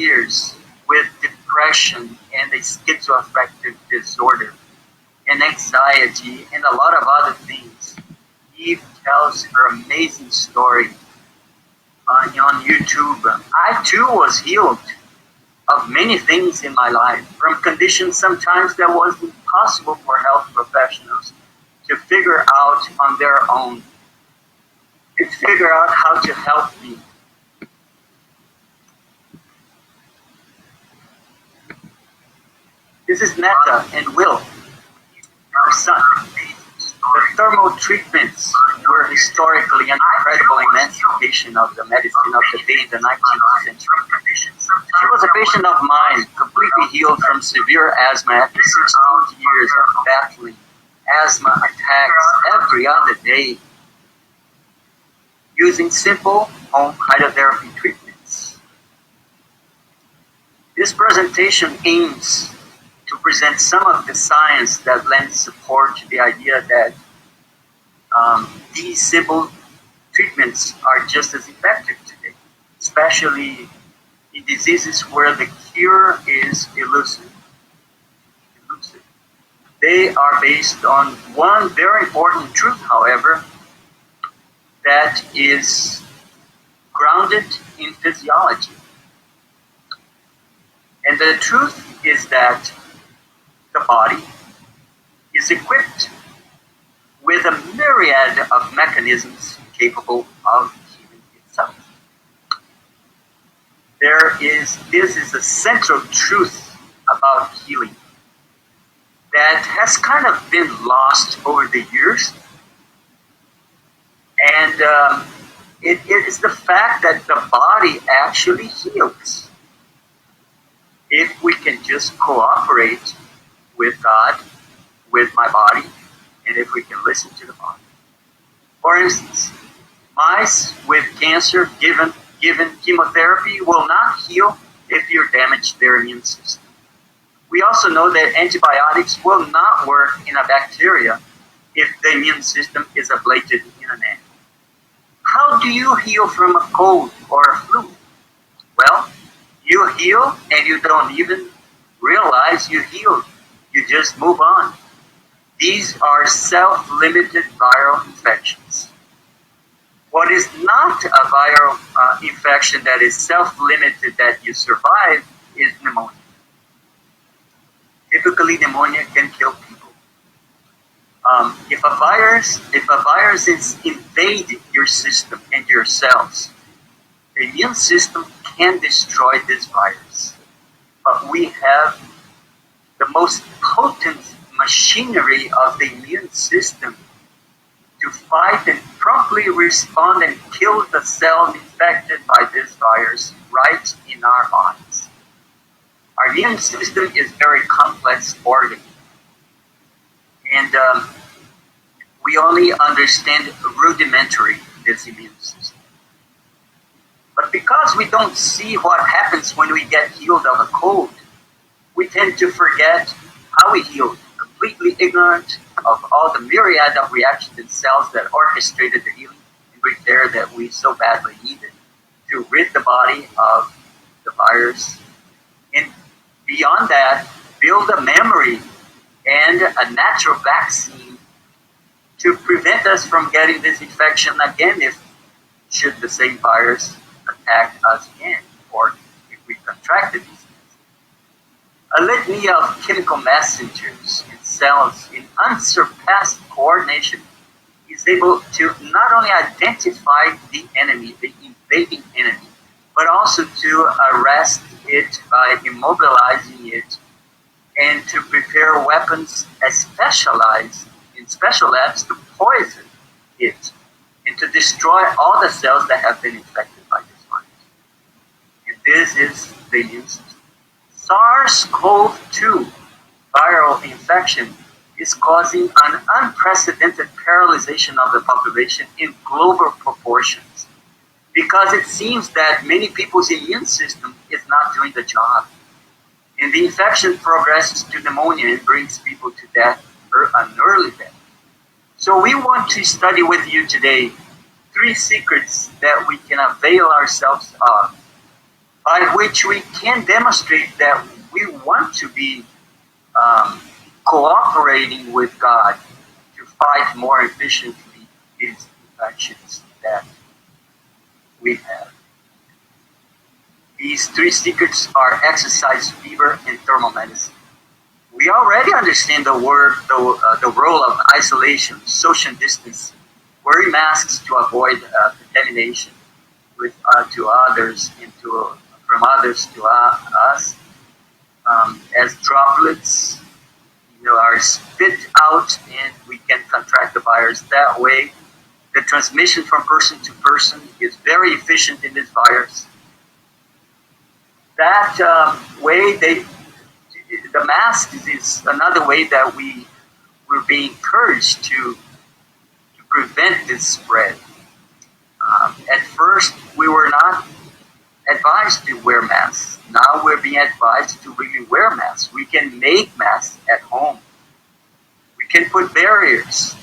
years with depression and a schizoaffective disorder and anxiety and a lot of other things. Eve tells her amazing story on YouTube. I too was healed of many things in my life, from conditions sometimes that was impossible for health professionals to figure out on their own, and figure out how to help me. This is Meta and Will, our son. The thermal treatments were historically an incredible emancipation of the medicine of the day in the 19th century. She was a patient of mine, completely healed from severe asthma after 16 years of battling asthma attacks every other day using simple home hydrotherapy treatments. This presentation aims to present some of the science that lends support to the idea that these simple treatments are just as effective today, especially in diseases where the cure is elusive. They are based on one very important truth, however, that is grounded in physiology. And the truth is that the body is equipped with a myriad of mechanisms capable of healing itself. This is a central truth about healing that has kind of been lost over the years. And it is the fact that the body actually heals if we can just cooperate with God, with my body, and if we can listen to the body. For instance, mice with cancer given chemotherapy will not heal if you damage their immune system. We also know that antibiotics will not work in a bacteria if the immune system is ablated in an ant. How do you heal from a cold or a flu? Well, you heal and you don't even realize you healed. You just move on. These are self-limited viral infections. What is not a viral infection that is self-limited that you survive is pneumonia. Typically, pneumonia can kill people. If a virus is invading your system and your cells, the immune system can destroy this virus. But we have the most potent machinery of the immune system to fight and promptly respond and kill the cells infected by this virus right in our bodies. Our immune system is a very complex organ. And we only understand rudimentary this immune system. But because we don't see what happens when we get healed of a cold, we tend to forget how we healed, completely ignorant of all the myriad of reactions in cells that orchestrated the healing and repair that we so badly needed to rid the body of the virus. And beyond that, build a memory and a natural vaccine to prevent us from getting this infection again should the same virus attack us again, or if we contracted these things. A litany of chemical messengers in cells in unsurpassed coordination is able to not only identify the enemy, the invading enemy, but also to arrest it by immobilizing it and to prepare weapons as specialized in special labs to poison it and to destroy all the cells that have been infected by this virus. And this is the immune system. SARS-CoV-2 viral infection is causing an unprecedented paralyzation of the population in global proportions because it seems that many people's immune system is not doing the job. And the infection progresses to pneumonia and brings people to death, or an early death. So we want to study with you today 3 secrets that we can avail ourselves of by which we can demonstrate that we want to be um, cooperating with God to fight more efficiently these infections that we have. These three secrets are exercise, fever, and thermal medicine. We already understand the role of isolation, social distancing, wearing masks to avoid contamination to others and from others to us, as droplets, are spit out, and we can contract the virus that way. The transmission from person to person is very efficient in this virus. That way, the mask is another way that we're being encouraged to prevent this spread. At first, we were not advised to wear masks. Now we're being advised to really wear masks. We can make masks at home. We can put barriers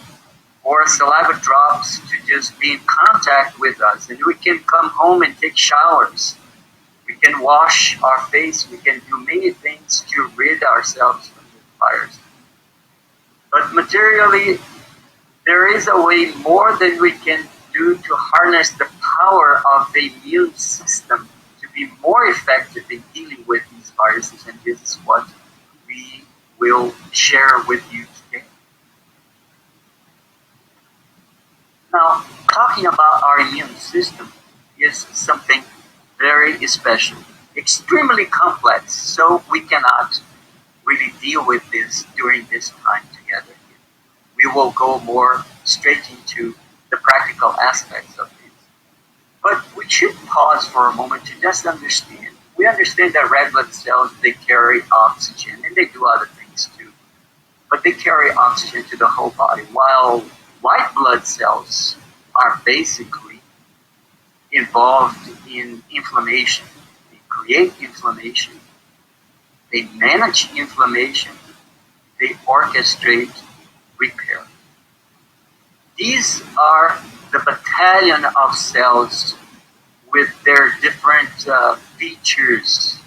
or saliva drops to just be in contact with us. And we can come home and take showers. We can wash our face. We can do many things to rid ourselves from the virus. But materially, there is a way more than we can do to harness the power of the immune system to be more effective in dealing with these viruses. And this is what we will share with you today. Now, talking about our immune system is something very special, extremely complex, so we cannot really deal with this during this time together. We will go more straight into the practical aspects of this. But we should pause for a moment to just understand. We understand that red blood cells, they carry oxygen, and they do other things too. But they carry oxygen to the whole body, while white blood cells are basically involved in inflammation. They create inflammation. They manage inflammation. They orchestrate repair. These are the battalion of cells with their different features.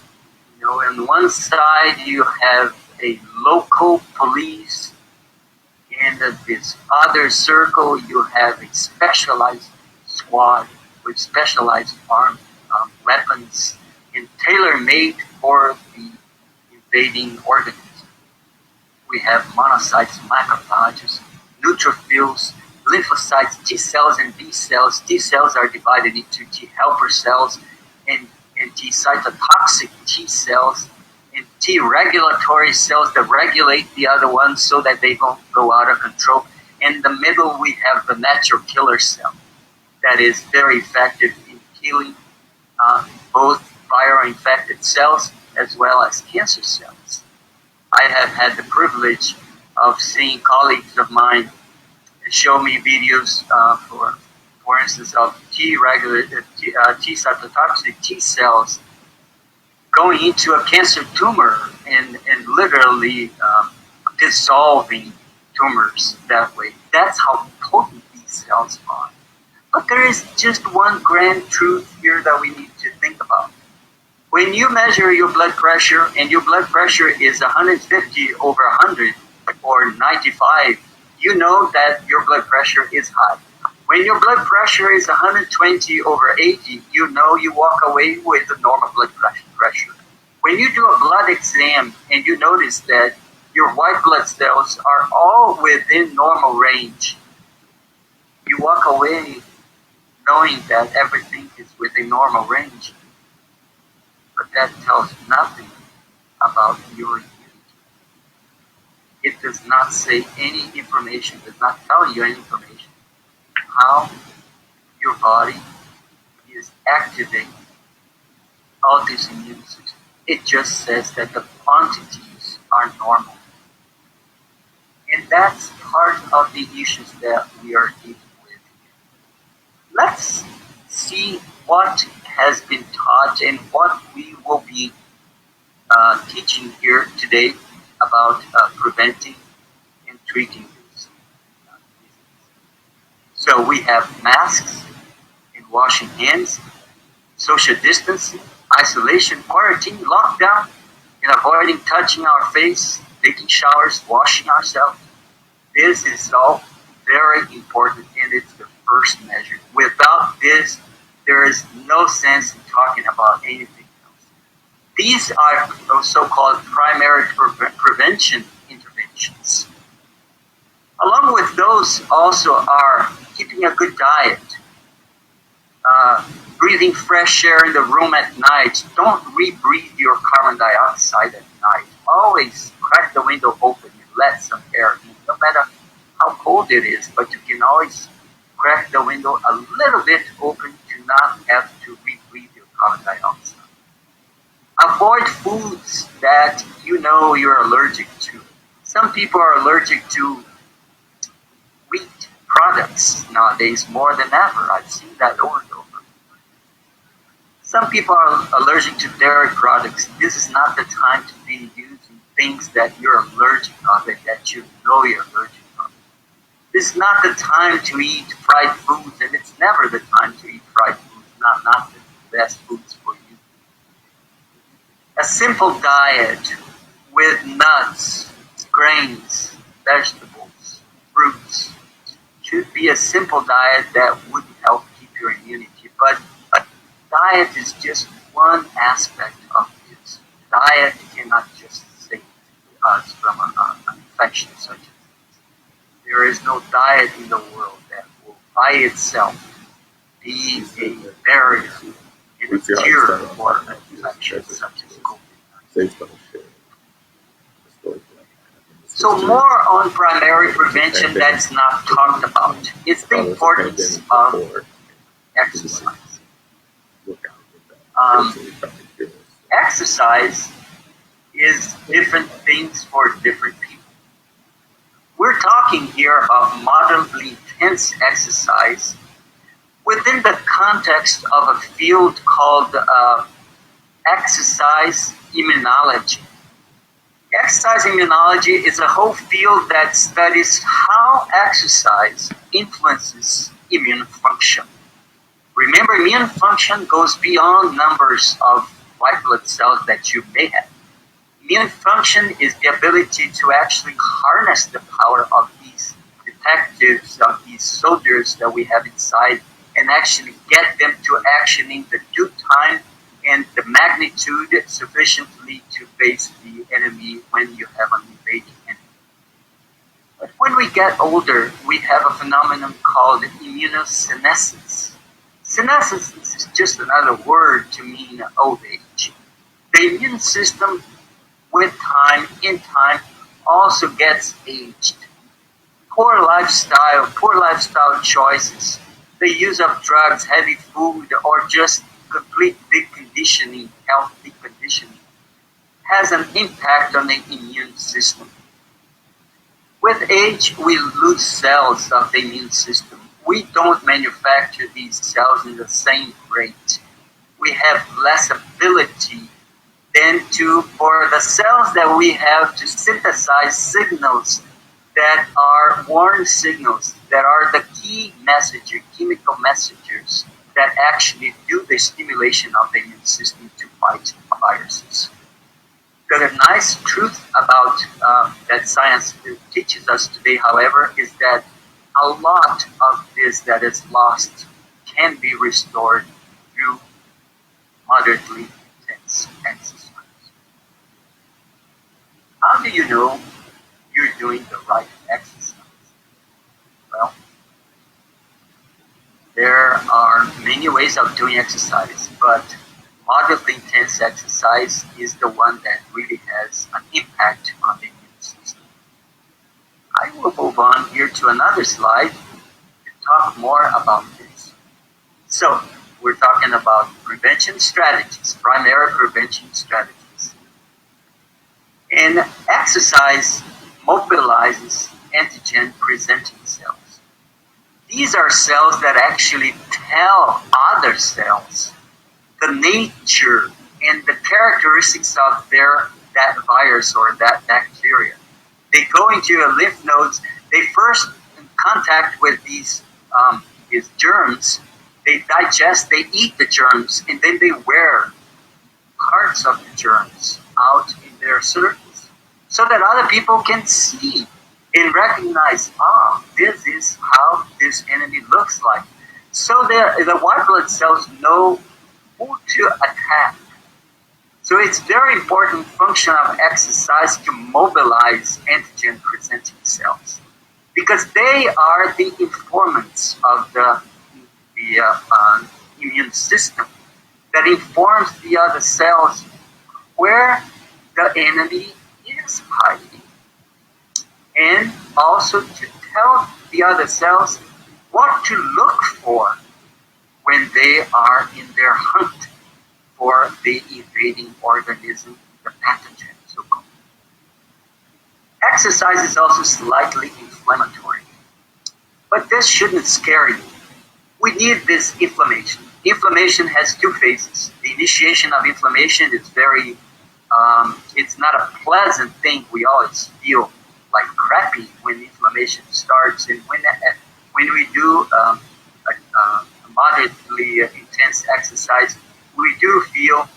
On one side you have a local police, and in this other circle you have a specialized squad with specialized armed weapons and tailor-made for the invading organism. We have monocytes, macrophages, neutrophils, lymphocytes, T cells, and B cells. T cells are divided into T helper cells and T cytotoxic T cells and T regulatory cells that regulate the other ones so that they don't go out of control. In the middle, we have the natural killer cell that is very effective in killing both viral-infected cells as well as cancer cells. I have had the privilege of seeing colleagues of mine show me videos, for instance, of T cytotoxic T cells going into a cancer tumor and literally dissolving tumors that way. That's how potent these cells are. But there is just one grand truth here that we need to think about. When you measure your blood pressure and your blood pressure is 150 over 100 or 95, you know that your blood pressure is high. When your blood pressure is 120 over 80, you know you walk away with a normal blood pressure. When you do a blood exam and you notice that your white blood cells are all within normal range, you walk away knowing that everything is within normal range. But that tells nothing about your immunity. It does not say any information, does not tell you any information how your body is activating all this immune system. It just says that the quantities are normal. And that's part of the issues that we are dealing with. Let's see what has been taught and what we will be teaching here today about preventing and treating this. So we have masks and washing hands, social distancing, isolation, quarantine, lockdown, and avoiding touching our face, taking showers, washing ourselves. This is all very important, and it's the first measure. Without this, there is no sense in talking about anything else. These are those so-called primary prevention interventions. Along with those also are keeping a good diet, breathing fresh air in the room at night. Don't rebreathe your carbon dioxide at night. Always crack the window open and let some air in, no matter how cold it is, but you can always crack the window a little bit open to not have to rebreathe your carbon dioxide. Avoid foods that you know you're allergic to. Some people are allergic to wheat products nowadays more than ever. I've seen that over and over. Some people are allergic to dairy products. This is not the time to be using things that you're allergic of it, that you know you're allergic of. This is not the time to eat fried foods, and it's never the time to eat fried foods, not the best foods for you. A simple diet with nuts, grains, vegetables, fruits should be a simple diet that would help keep your immunity. But diet is just one aspect of this. Diet cannot just save us from an infection such as this. There is no diet in the world that will by itself be a barrier and a cure for an infection such as COVID-19. So more on primary prevention that's not talked about. It's the importance of exercise. Exercise is different things for different people. We're talking here about moderately intense exercise within the context of a field called exercise immunology. Exercise immunology is a whole field that studies how exercise influences immune function. Remember, immune function goes beyond numbers of white blood cells that you may have. Immune function is the ability to actually harness the power of these detectives, of these soldiers that we have inside, and actually get them to action in the due time and the magnitude sufficiently to face the enemy when you have an invading enemy. But when we get older, we have a phenomenon called immunosenescence. Senescence is just another word to mean old age. The immune system, with time, in time, also gets aged. Poor lifestyle choices, the use of drugs, heavy food, or just complete deconditioning, health deconditioning, has an impact on the immune system. With age, we lose cells of the immune system. We don't manufacture these cells in the same rate. We have less ability for the cells that we have to synthesize signals that are warning signals, that are the key messenger, chemical messengers that actually do the stimulation of the immune system to fight viruses. The nice truth about that science teaches us today, however, is that a lot of this that is lost can be restored through moderately intense exercise. How do you know you're doing the right exercise? Well, there are many ways of doing exercise, but moderately intense exercise is the one that really has an impact on the immune system. I will move on here to another slide to talk more about this. So, we're talking about prevention strategies, primary prevention strategies. And exercise mobilizes antigen-presenting cells. These are cells that actually tell other cells the nature and the characteristics of that virus or that bacteria. They go into your lymph nodes. They first in contact with these germs. They digest. They eat the germs, and then they wear parts of the germs out in their surface so that other people can see and recognize, this is how this enemy looks like. So the white blood cells know who to attack. So it's very important function of exercise to mobilize antigen-presenting cells because they are the informants of the immune system that informs the other cells where the enemy is hiding, and also to tell the other cells what to look for when they are in their hunt for the invading organism, the pathogen, so-called. Exercise is also slightly inflammatory, but this shouldn't scare you. We need this inflammation. Inflammation has two phases. The initiation of inflammation is it's not a pleasant thing. We always feel like crappy when inflammation starts, and when we do a moderately intense exercise, we do feel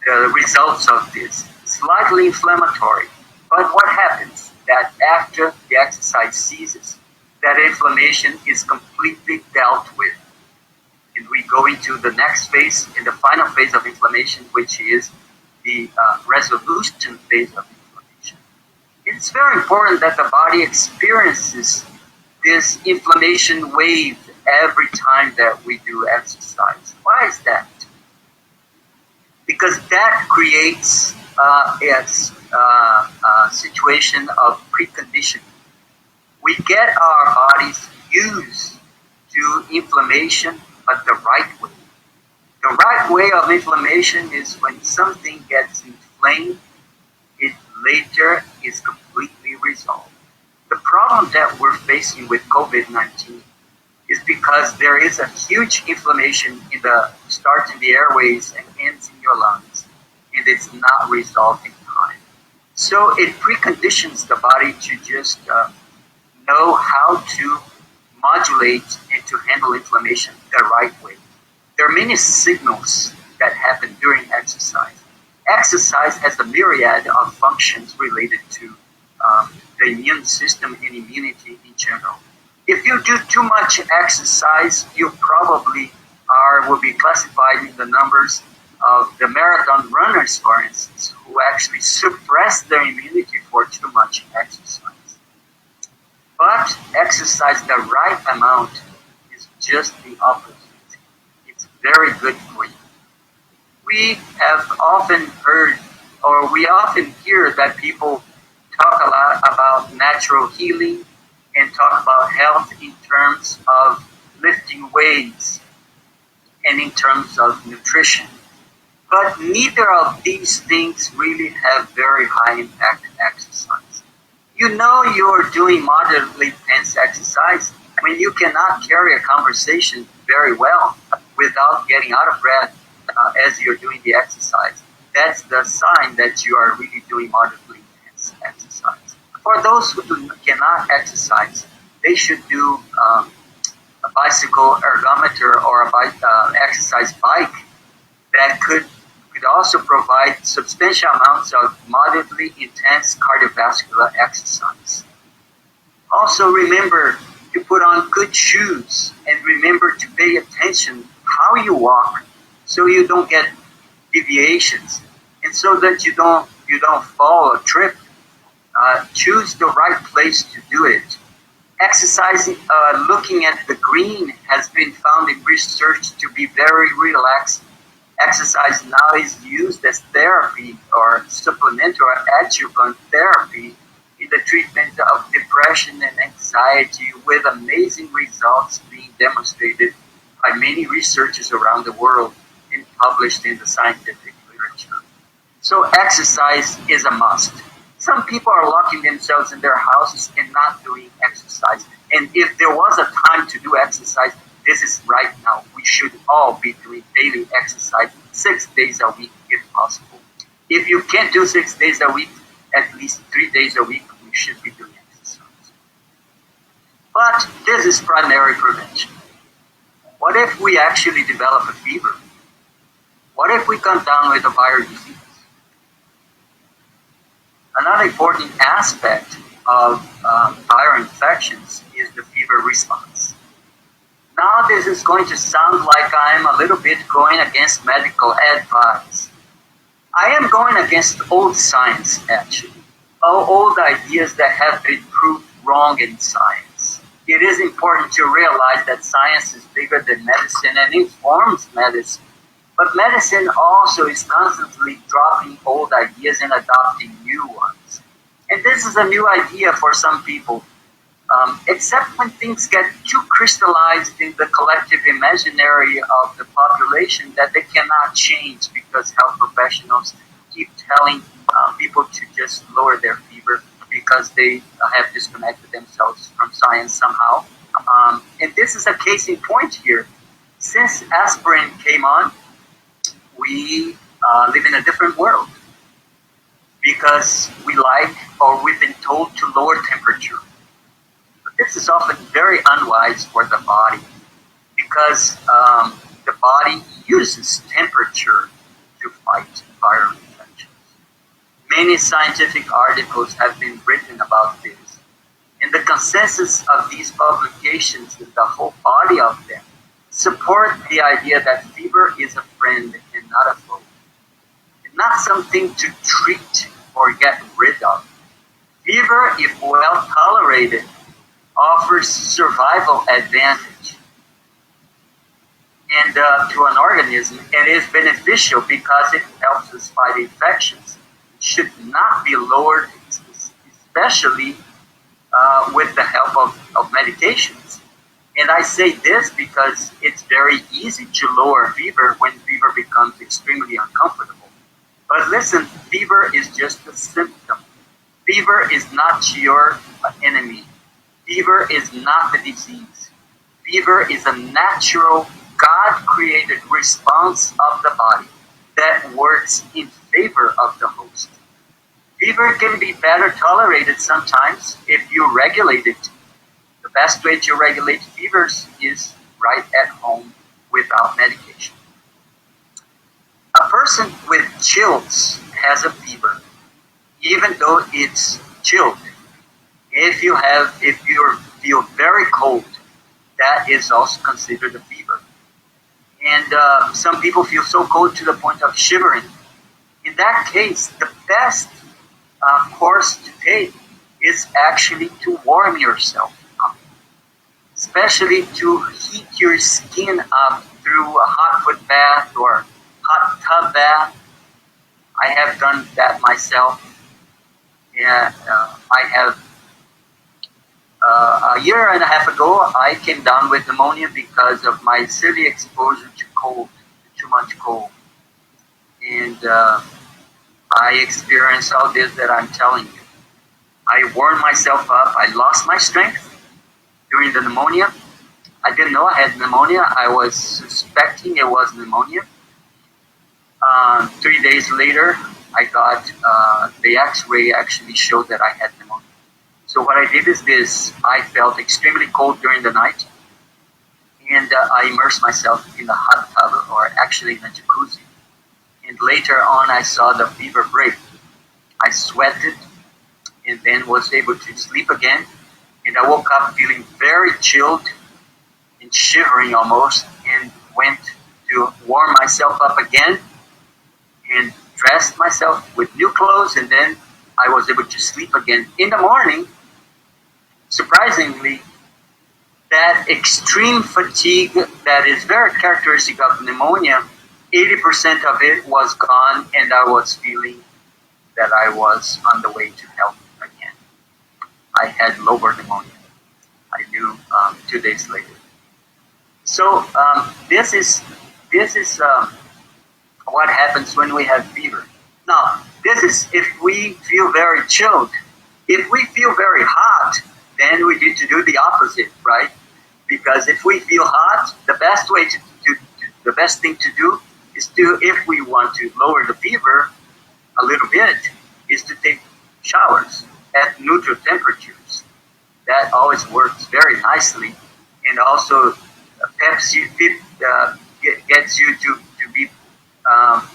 the results of this. Slightly inflammatory. But what happens? That after the exercise ceases, that inflammation is completely dealt with. And we go into the next phase, in the final phase of inflammation, which is the resolution phase of inflammation. It's very important that the body experiences this inflammation wave every time that we do exercise. Why is that? Because that creates a situation of preconditioning. We get our bodies used to inflammation, but the right way. The right way of inflammation is when something gets inflamed, it later is completely resolved. The problem that we're facing with COVID-19 is because there is a huge inflammation starts in the airways and ends in your lungs, and it's not resolved in time. So it preconditions the body to just know how to modulate and to handle inflammation the right way. There are many signals that happen during exercise. Exercise has a myriad of functions related to the immune system and immunity in general. If you do too much exercise, you probably will be classified in the numbers of the marathon runners, for instance, who actually suppress their immunity for too much exercise. But exercise the right amount is just the opposite. It's very good for you. We have often heard, or we often hear that people talk a lot about natural healing and talk about health in terms of lifting weights and in terms of nutrition. But neither of these things really have very high impact exercise. You know you're doing moderately intense exercise when you cannot carry a conversation very well without getting out of breath as you're doing the exercise. That's the sign that you are really doing moderately intense exercise. For those who cannot exercise, they should do a bicycle ergometer or a exercise bike that could also provide substantial amounts of moderately intense cardiovascular exercise. Also remember to put on good shoes and remember to pay attention how you walk so you don't get deviations and so that you don't fall or trip. Choose the right place to do it. Exercising, looking at the green has been found in research to be very relaxing. Exercise now is used as therapy or supplementary or adjuvant therapy in the treatment of depression and anxiety, with amazing results being demonstrated by many researchers around the world and published in the scientific literature. So exercise is a must. Some people are locking themselves in their houses and not doing exercise. And if there was a time to do exercise, this is right now. We should all be doing daily exercise 6 days a week if possible. If you can't do 6 days a week, at least 3 days a week, we should be doing exercise. But this is primary prevention. What if we actually develop a fever? What if we come down with a viral disease? Another important aspect of viral infections is the fever response. Now this is going to sound like I'm a little bit going against medical advice. I am going against old science, actually. Old ideas that have been proved wrong in science. It is important to realize that science is bigger than medicine and informs medicine. But medicine also is constantly dropping old ideas and adopting new ones. And this is a new idea for some people, except when things get too crystallized in the collective imaginary of the population that they cannot change because health professionals keep telling people to just lower their fever because they have disconnected themselves from science somehow. And this is a case in point here. Since aspirin came on, we live in a different world because we like or we've been told to lower temperature. But this is often very unwise for the body because the body uses temperature to fight viral infections. Many scientific articles have been written about this, and the consensus of these publications and the whole body of them support the idea that fever is a friend and not a foe, and not something to treat or get rid of. Fever, if well tolerated, offers survival advantage. And to an organism, it is beneficial because it helps us fight infections. It should not be lowered, especially with the help of medications. And I say this because it's very easy to lower fever when fever becomes extremely uncomfortable. But listen, fever is just a symptom. Fever is not your enemy. Fever is not the disease. Fever is a natural, God-created response of the body that works in favor of the host. Fever can be better tolerated sometimes if you regulate it. The best way to regulate fevers is right at home without medication. A person with chills has a fever, even though it's chilled. If you feel very cold, that is also considered a fever. And some people feel so cold to the point of shivering. In that case, the best course to take is actually to warm yourself up, especially to heat your skin up through a hot foot bath or hot tub bath. I have done that myself. Yeah, I have. A year and a half ago, I came down with pneumonia because of my severe exposure to cold, too much cold. And I experienced all this that I'm telling you. I warmed myself up. I lost my strength during the pneumonia. I didn't know I had pneumonia. I was suspecting it was pneumonia. 3 days later, I got the x-ray actually showed that I had pneumonia. So what I did is this. I felt extremely cold during the night, and I immersed myself in a hot tub, or actually in a jacuzzi. And later on, I saw the fever break. I sweated, and then was able to sleep again. And I woke up feeling very chilled and shivering almost, and went to warm myself up again, and dressed myself with new clothes, and then I was able to sleep again. In the morning, surprisingly, that extreme fatigue that is very characteristic of pneumonia, 80% of it was gone, and I was feeling that I was on the way to health again. I had lower pneumonia. I knew 2 days later. So this is what happens when we have fever. Now, this is if we feel very chilled. If we feel very hot, then we need to do the opposite, right? Because if we feel hot, the best thing to do is to, if we want to lower the fever a little bit, is to take showers at neutral temperatures. That always works very nicely, and also gets you to be um,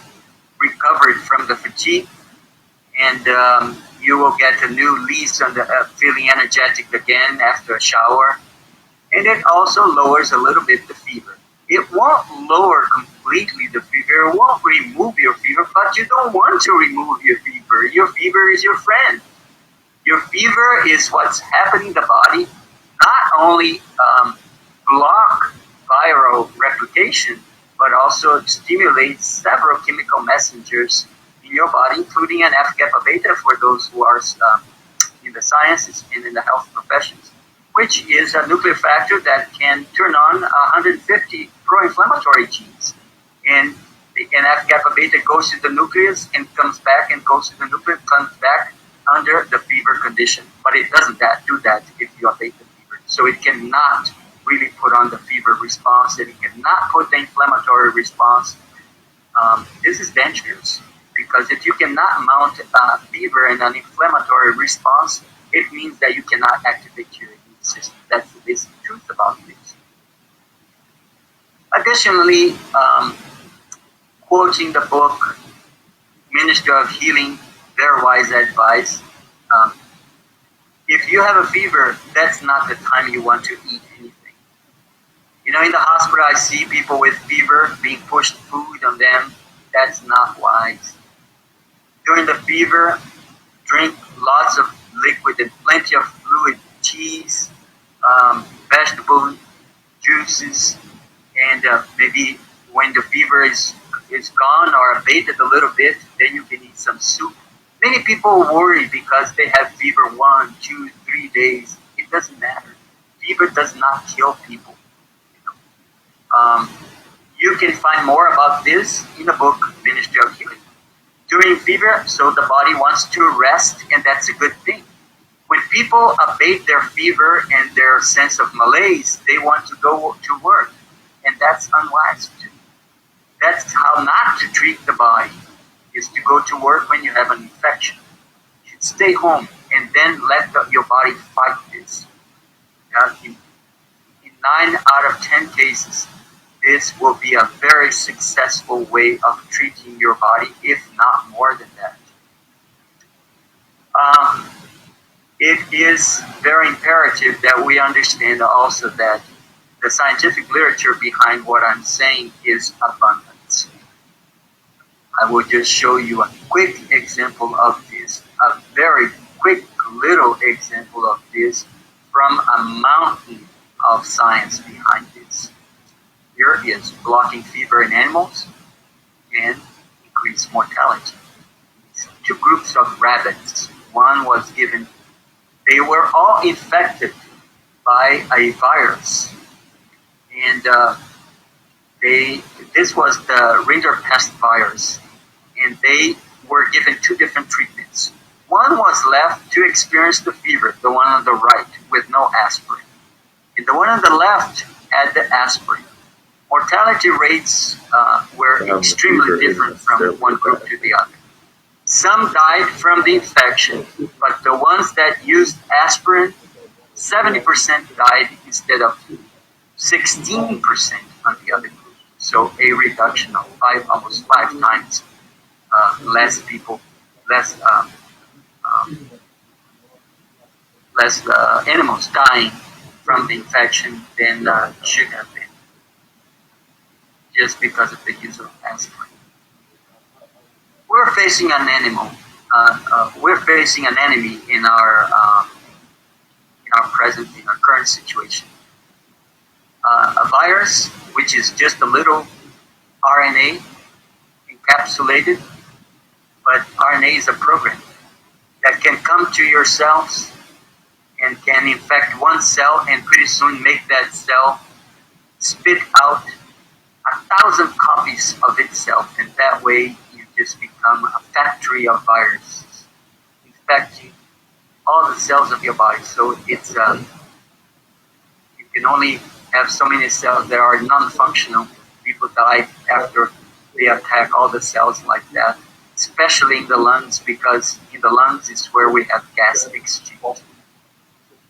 recovered from the fatigue, and you will get a new lease on the feeling energetic again after a shower. And it also lowers a little bit the fever. It won't lower completely the fever, it won't remove your fever, but you don't want to remove your fever. Your fever is your friend. Your fever is what's happening in the body, not only block viral replication, but also stimulates several chemical messengers in your body, including an F-kappa beta for those who are in the sciences and in the health professions, which is a nuclear factor that can turn on 150 pro-inflammatory genes. And an F-kappa beta goes to the nucleus and comes back, and goes to the nucleus, comes back under the fever condition. But it doesn't do that if you abate the fever. So it cannot really put on the fever response, and it cannot put the inflammatory response. This is dangerous, because if you cannot mount a fever and an inflammatory response, it means that you cannot activate your immune system. That's the basic truth about this. Additionally, quoting the book Ministry of Healing, their wise advice, if you have a fever, that's not the time you want to eat anything. You know, in the hospital, I see people with fever being pushed food on them. That's not wise. During the fever, drink lots of liquid and plenty of fluid, cheese, vegetable juices, and maybe when the fever is gone or abated a little bit, then you can eat some soup. Many people worry because they have fever 1, 2, 3 days. It doesn't matter. Fever does not kill people. You can find more about this in the book Ministry of Healing. During fever, so the body wants to rest, and that's a good thing. When people abate their fever and their sense of malaise, they want to go to work, and that's unwise too. That's how not to treat the body, is to go to work when you have an infection. You should stay home and then let your body fight this. In 9 out of 10 cases, this will be a very successful way of treating your body, if not more than that. It is very imperative that we understand also that the scientific literature behind what I'm saying is abundance. I will just show you a quick example of this, a very quick little example of this from a mountain of science behind this. Here is blocking fever in animals and increased mortality. Two groups of rabbits. One was given, they were all infected by a virus. And this was the rinderpest virus. And they were given 2 different treatments. One was left to experience the fever, the one on the right, with no aspirin. And the one on the left had the aspirin. Mortality rates were extremely different from one group to the other. Some died from the infection, but the ones that used aspirin, 70% died instead of 16% on the other group. So a reduction of almost 5 times less people, less animals dying from the infection than should have been, just because of the use of aspirin. We're facing an animal. We're facing an enemy in our current situation. A virus, which is just a little RNA encapsulated, but RNA is a program that can come to your cells and can infect one cell and pretty soon make that cell spit out 1,000 copies of itself, and that way you just become a factory of viruses infecting all the cells of your body. So it's you can only have so many cells that are non-functional. People die after they attack all the cells like that, especially in the lungs, because in the lungs is where we have gas exchange.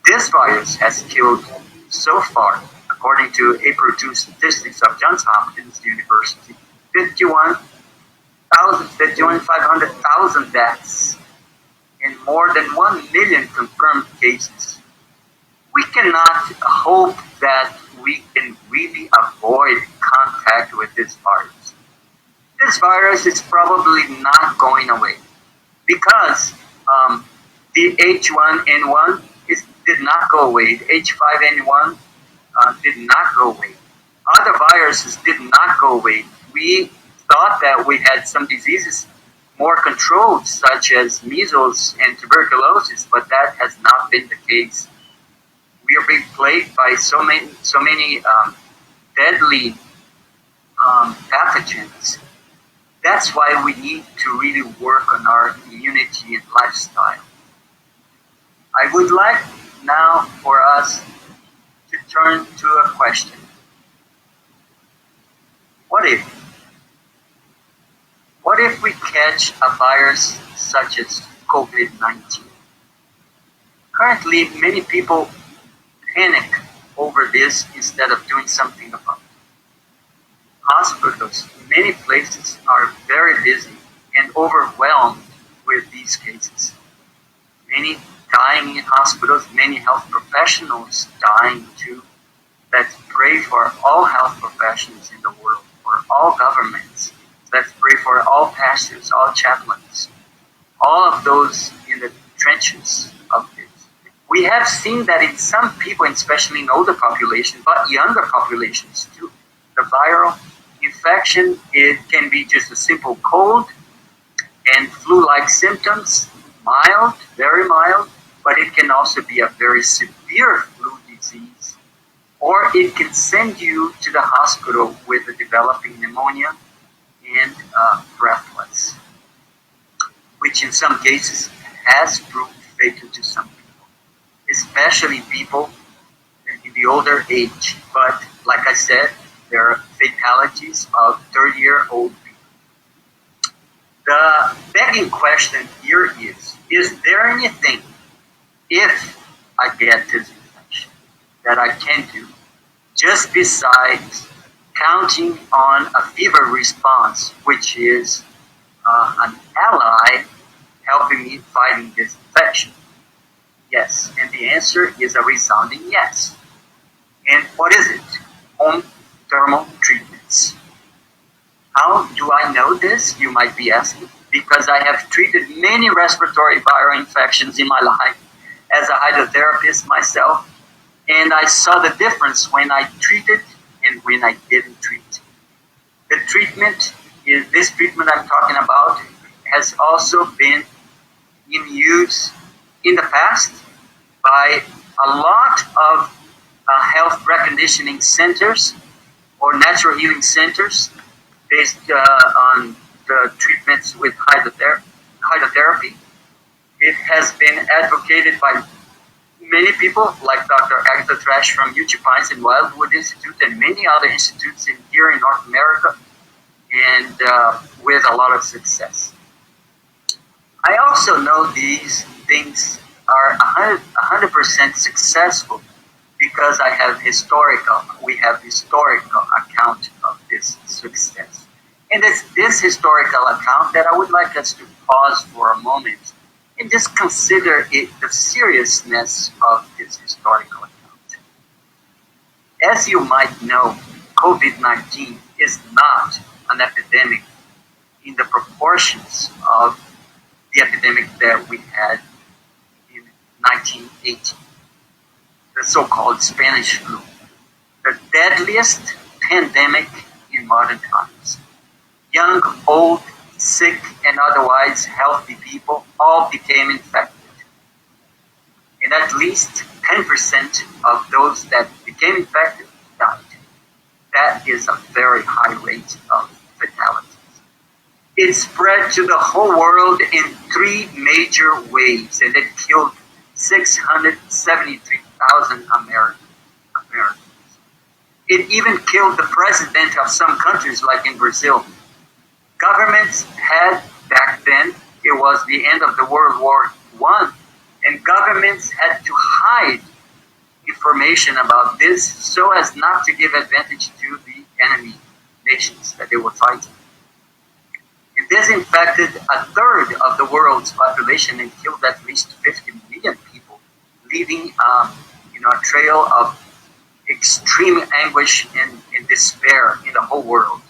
This virus has killed so far, according to April 2 statistics of Johns Hopkins University, 51 500,000 deaths and more than 1 million confirmed cases. We cannot hope that we can really avoid contact with this virus. This virus is probably not going away because the H1N1 did not go away. The H5N1 did not go away. Other viruses did not go away. We thought that we had some diseases more controlled, such as measles and tuberculosis, but that has not been the case. We are being plagued by so many deadly pathogens. That's why we need to really work on our immunity and lifestyle. I would like now for us to turn to a question. What if? What if we catch a virus such as COVID-19? Currently, many people panic over this instead of doing something about it. Hospitals in many places are very busy and overwhelmed with these cases. Many dying in hospitals, many health professionals dying too. Let's pray for all health professionals in the world, for all governments. Let's pray for all pastors, all chaplains, all of those in the trenches of this. We have seen that in some people, especially in older populations, but younger populations too, the viral infection, it can be just a simple cold and flu-like symptoms, mild, very mild, but it can also be a very severe flu disease, or it can send you to the hospital with a developing pneumonia and breathless, which in some cases has proved fatal to some people, especially people in the older age. But like I said, there are fatalities of 30-year-old people. The begging question here is there anything, if I get this infection, that I can do just besides counting on a fever response, which is an ally helping me fighting this infection? Yes, and the answer is a resounding yes. And what is it? Home thermal treatments. How do I know this, you might be asking? Because I have treated many respiratory viral infections in my life as a hydrotherapist myself, and I saw the difference when I treated and when I didn't treat. The treatment, this treatment I'm talking about, has also been in use in the past by a lot of health reconditioning centers or natural healing centers based on the treatments with hydrotherapy. It has been advocated by many people like Dr. Agatha Trash from UT Pines and Wildwood Institute and many other institutes here in North America, and with a lot of success. I also know these things are 100% successful because we have historical account of this success. And it's this historical account that I would like us to pause for a moment and just consider the seriousness of this historical account. As you might know, COVID-19 is not an epidemic in the proportions of the epidemic that we had in 1918, the so-called Spanish flu, the deadliest pandemic in modern times. Young, old, sick, and otherwise healthy people all became infected. And at least 10% of those that became infected died. That is a very high rate of fatalities. It spread to the whole world in 3 major waves, and it killed 673,000 Americans. It even killed the president of some countries, like in Brazil. Governments had, back then, it was the end of the World War I, and governments had to hide information about this so as not to give advantage to the enemy nations that they were fighting. This infected a third of the world's population and killed at least 50 million people, leaving a trail of extreme anguish and despair in the whole world.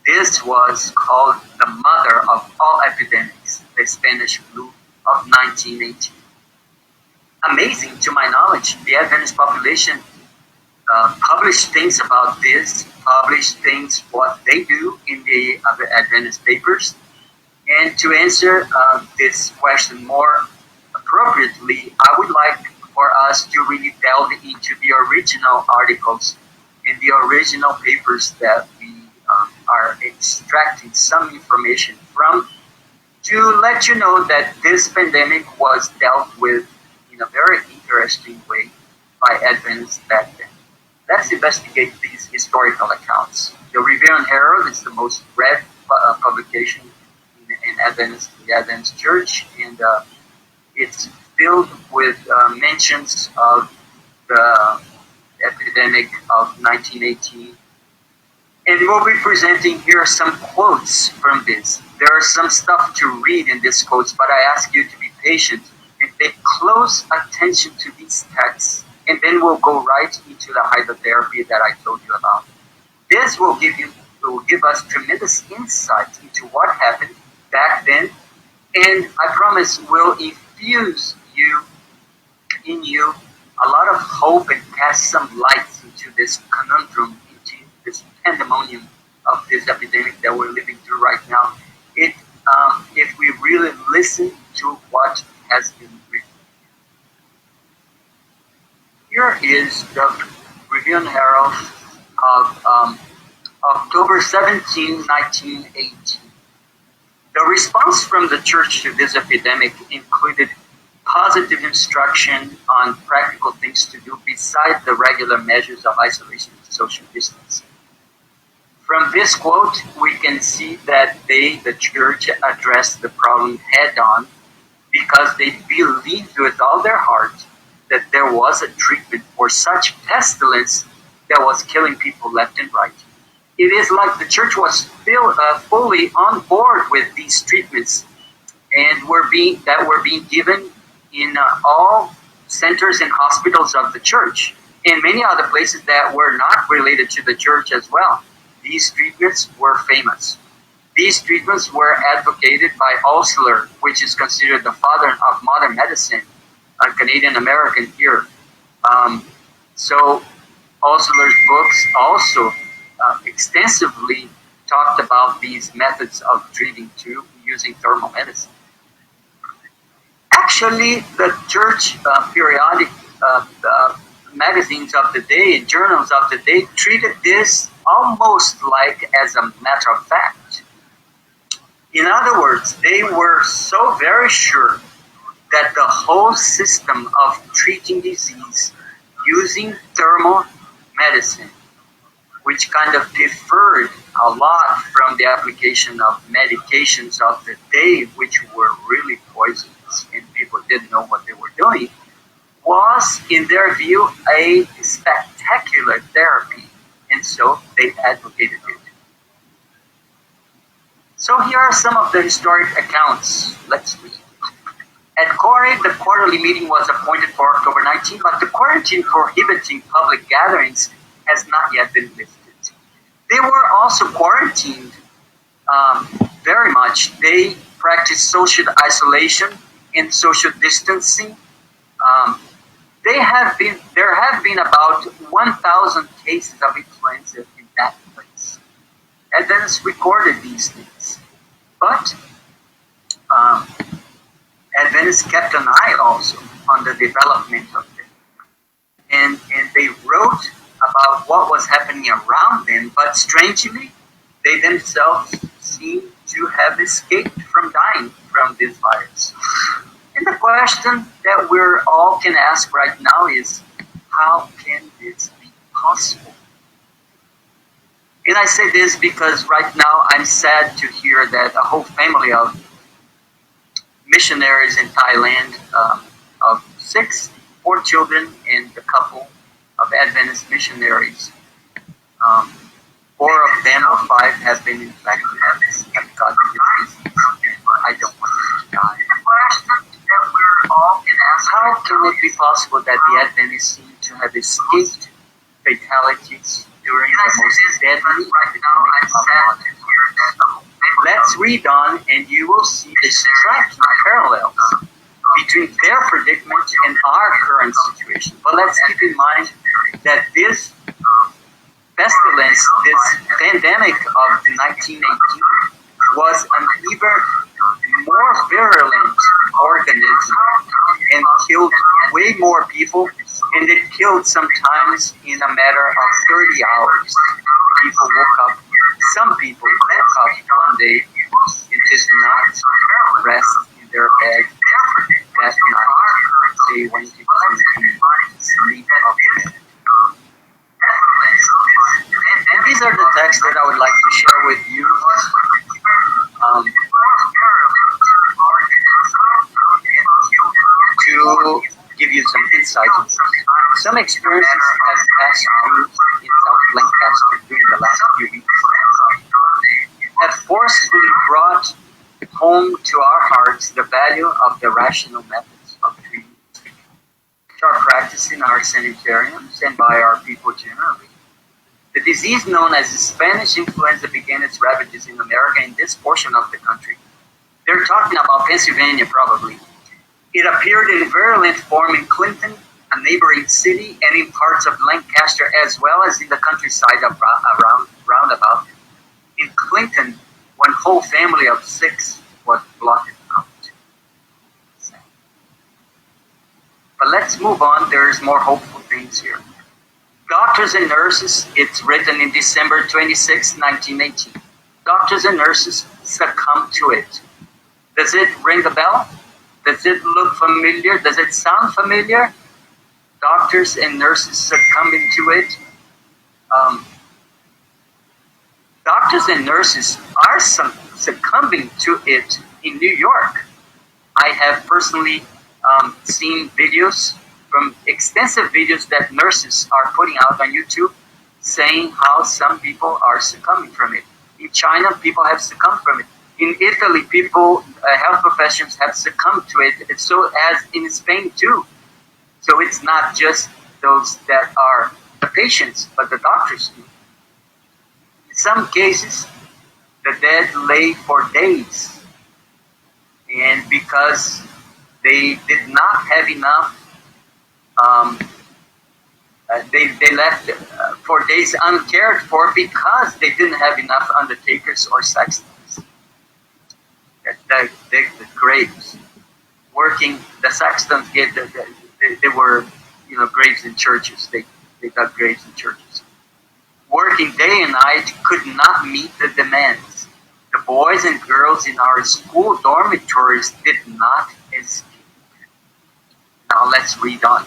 This was called the mother of all epidemics, the Spanish flu of 1918. Amazing, to my knowledge, the Adventist population published things about this, published things what they do in the Adventist papers. And to answer this question more appropriately, I would like for us to really delve into the original articles and the original papers that we are extracting some information from, to let you know that this pandemic was dealt with in a very interesting way by Adventists back then. Let's investigate these historical accounts. The Review and Herald is the most read publication in the Adventist Church, and it's filled with mentions of the epidemic of 1918. And we'll be presenting here some quotes from this. There are some stuff to read in these quotes, but I ask you to be patient and pay close attention to these texts, and then we'll go right into the hydrotherapy that I told you about. This will give us tremendous insight into what happened back then, and I promise will infuse in you a lot of hope and cast some light into this conundrum, into this pandemonium of this epidemic that we're living through right now. If we really listen to what has been written. Here is the Review and Herald of October 17, 1918. The response from the church to this epidemic included positive instruction on practical things to do beside the regular measures of isolation and social distancing. From this quote, we can see that the church, addressed the problem head on because they believed with all their heart that there was a treatment for such pestilence that was killing people left and right. It is like the church was still fully on board with these treatments, and were being given in all centers and hospitals of the church, and many other places that were not related to the church as well. These treatments were famous. These treatments were advocated by Osler, which is considered the father of modern medicine, a Canadian American here. So Osler's books also extensively talked about these methods of treating too, using thermal medicine. Actually, the church periodic magazines of the day and journals of the day treated this almost like as a matter of fact. In other words, they were so very sure that the whole system of treating disease using thermal medicine, which kind of differed a lot from the application of medications of the day, which were really poisonous and people didn't know what they were doing, was, in their view, a spectacular therapy, and so they advocated it. So here are some of the historic accounts. Let's read. At Corey, the quarterly meeting was appointed for October 19, but the quarantine prohibiting public gatherings has not yet been lifted. They were also quarantined very much. They practiced social isolation and social distancing. There have been about 1,000 cases of influenza in that place. Adventists recorded these things. But Adventists kept an eye also on the development of them. And they wrote about what was happening around them, but strangely, they themselves seem to have escaped from dying from this virus. And the question that we're all can ask right now is, how can this be possible? And I say this because right now I'm sad to hear that a whole family of missionaries in Thailand, of 4 children and a couple of Adventist missionaries, 4 of them or 5 have been infected, have got the disease. possible that the Adventists seem to have escaped fatalities during the most deadly epidemic of modern. Let's read on and you will see the striking parallels between their predicament and our current situation. But let's keep in mind that this pestilence, this pandemic of 1918, was an even more virulent organism and killed way more people, and it killed sometimes in a matter of 30 hours. People woke up, some people woke up one day and did not rest in their bed that night. They went into sleep of the bed. And these are the texts that I would like to share with you. To give you some insight. Some experiences have passed through in South Lancaster during the last few weeks have forcefully brought home to our hearts the value of the rational methods of treatment, which are practiced in our sanitariums and by our people generally. The disease known as Spanish influenza began its ravages in America in this portion of the country. They're talking about Pennsylvania, probably. It appeared in virulent form in Clinton, a neighboring city, and in parts of Lancaster, as well as in the countryside roundabout. In Clinton, one whole family of 6 was blotted out. But let's move on. There's more hopeful things here. Doctors and nurses, it's written in December 26, 1918. Doctors and nurses succumbed to it. Does it ring a bell? Does it look familiar? Does it sound familiar? Doctors and nurses succumbing to it. Doctors and nurses are succumbing to it in New York. I have personally seen videos, extensive videos that nurses are putting out on YouTube saying how some people are succumbing from it. In China, people have succumbed from it. In Italy, people, health professions have succumbed to it, so as in Spain too. So it's not just those that are the patients, but the doctors too. In some cases, the dead lay for days, and because they did not have enough, they left for days uncared for because they didn't have enough undertakers or sextons. The graves, working, the sextons they were, graves in churches. They dug graves in churches. Working day and night could not meet the demands. The boys and girls in our school dormitories did not escape. Now let's read on.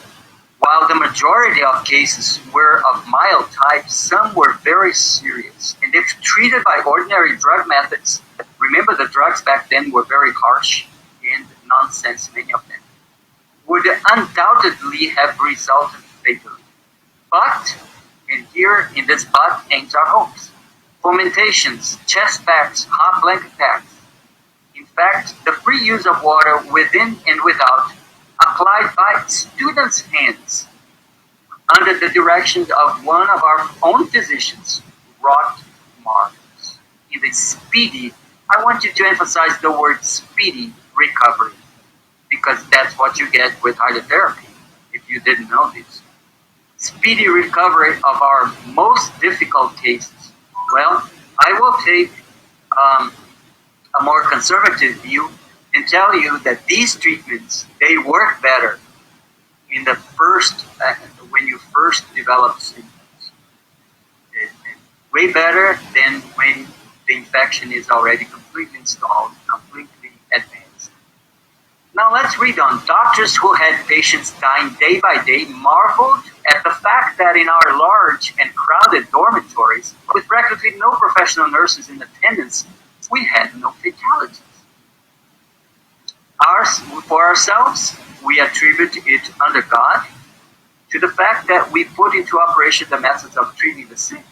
While the majority of cases were of mild type, some were very serious. And if treated by ordinary drug methods, remember the drugs back then were very harsh and nonsense, many of them, would undoubtedly have resulted fatally. But, and here in this but hangs our hopes. Fomentations, chest packs, hot blanket packs. In fact, the free use of water within and without, applied by students' hands, under the direction of one of our own physicians, wrought marvels in the speedy, I want you to emphasize the word speedy recovery, because that's what you get with hydrotherapy, if you didn't know this. Speedy recovery of our most difficult cases. Well, I will take a more conservative view and tell you that these treatments, they work better in the first, when you first develop symptoms. Way better than when the infection is already completely installed, completely advanced. Now let's read on. Doctors who had patients dying day by day marveled at the fact that in our large and crowded dormitories, with practically no professional nurses in attendance, we had no fatalities. For ourselves, we attribute it under God to the fact that we put into operation the methods of treating the sick,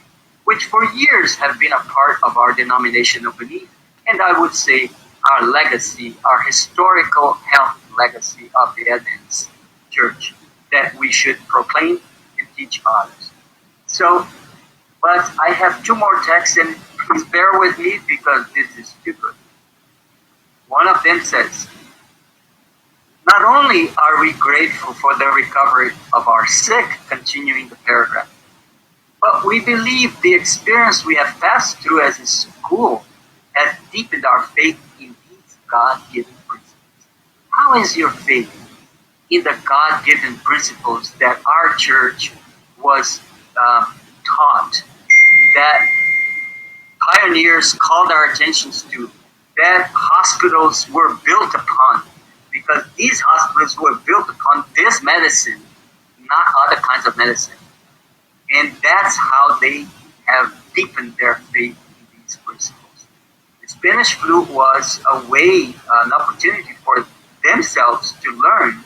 which for years have been a part of our denominational belief, and I would say our legacy, our historical health legacy of the Adventist Church. that we should proclaim and teach others. So, but I have two more texts, and please bear with me because this is too good. One of them says, not only are we grateful for the recovery of our sick, continuing the paragraph, but we believe the experience we have passed through as a school has deepened our faith in these God-given principles. How is your faith in the God-given principles that our church was taught, that pioneers called our attentions to, that hospitals were built upon? Because these hospitals were built upon this medicine, not other kinds of medicine. And that's how they have deepened their faith in these principles. The Spanish flu was a way, an opportunity for themselves to learn.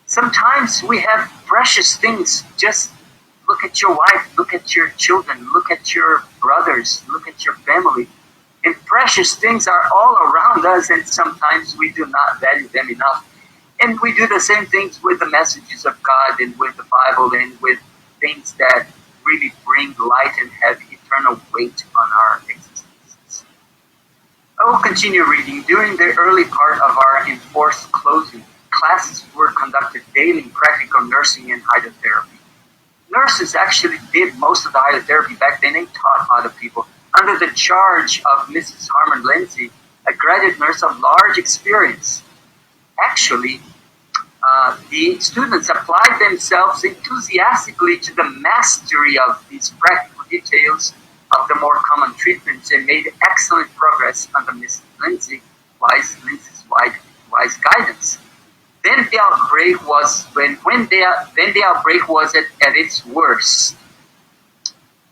Sometimes we have precious things. Just look at your wife, look at your children, look at your brothers, look at your family. And precious things are all around us, and sometimes we do not value them enough. And we do the same things with the messages of God and with the Bible and with things that really bring light and have eternal weight on our existences. I will continue reading. During the early part of our enforced closing, classes were conducted daily in practical nursing and hydrotherapy. Nurses actually did most of the hydrotherapy back then. They taught other people. Under the charge of Mrs. Harmon Lindsay, a graduate nurse of large experience. Actually, the students applied themselves enthusiastically to the mastery of these practical details of the more common treatments and made excellent progress under Mrs. Lindsay's wise guidance. Then the outbreak was the outbreak was at its worst.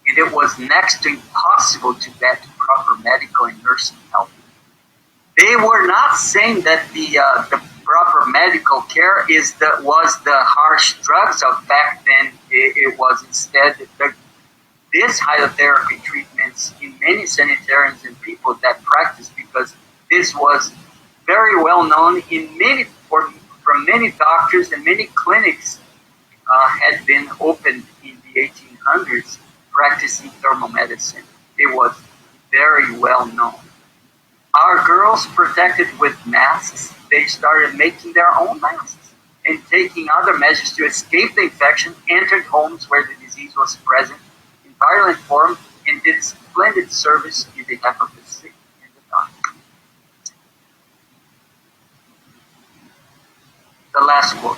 And it was next to impossible to get proper medical and nursing help. They were not saying that the proper medical care was the harsh drugs of back then. It was instead this hydrotherapy treatments in many sanitariums and people that practiced, because this was very well known in from many doctors, and many clinics had been opened in the 1800s. Practicing thermal medicine. It was very well known. Our girls protected with masks, they started making their own masks and taking other measures to escape the infection, entered homes where the disease was present in virulent form, and did splendid service in behalf of the sick and the dying. The last quote.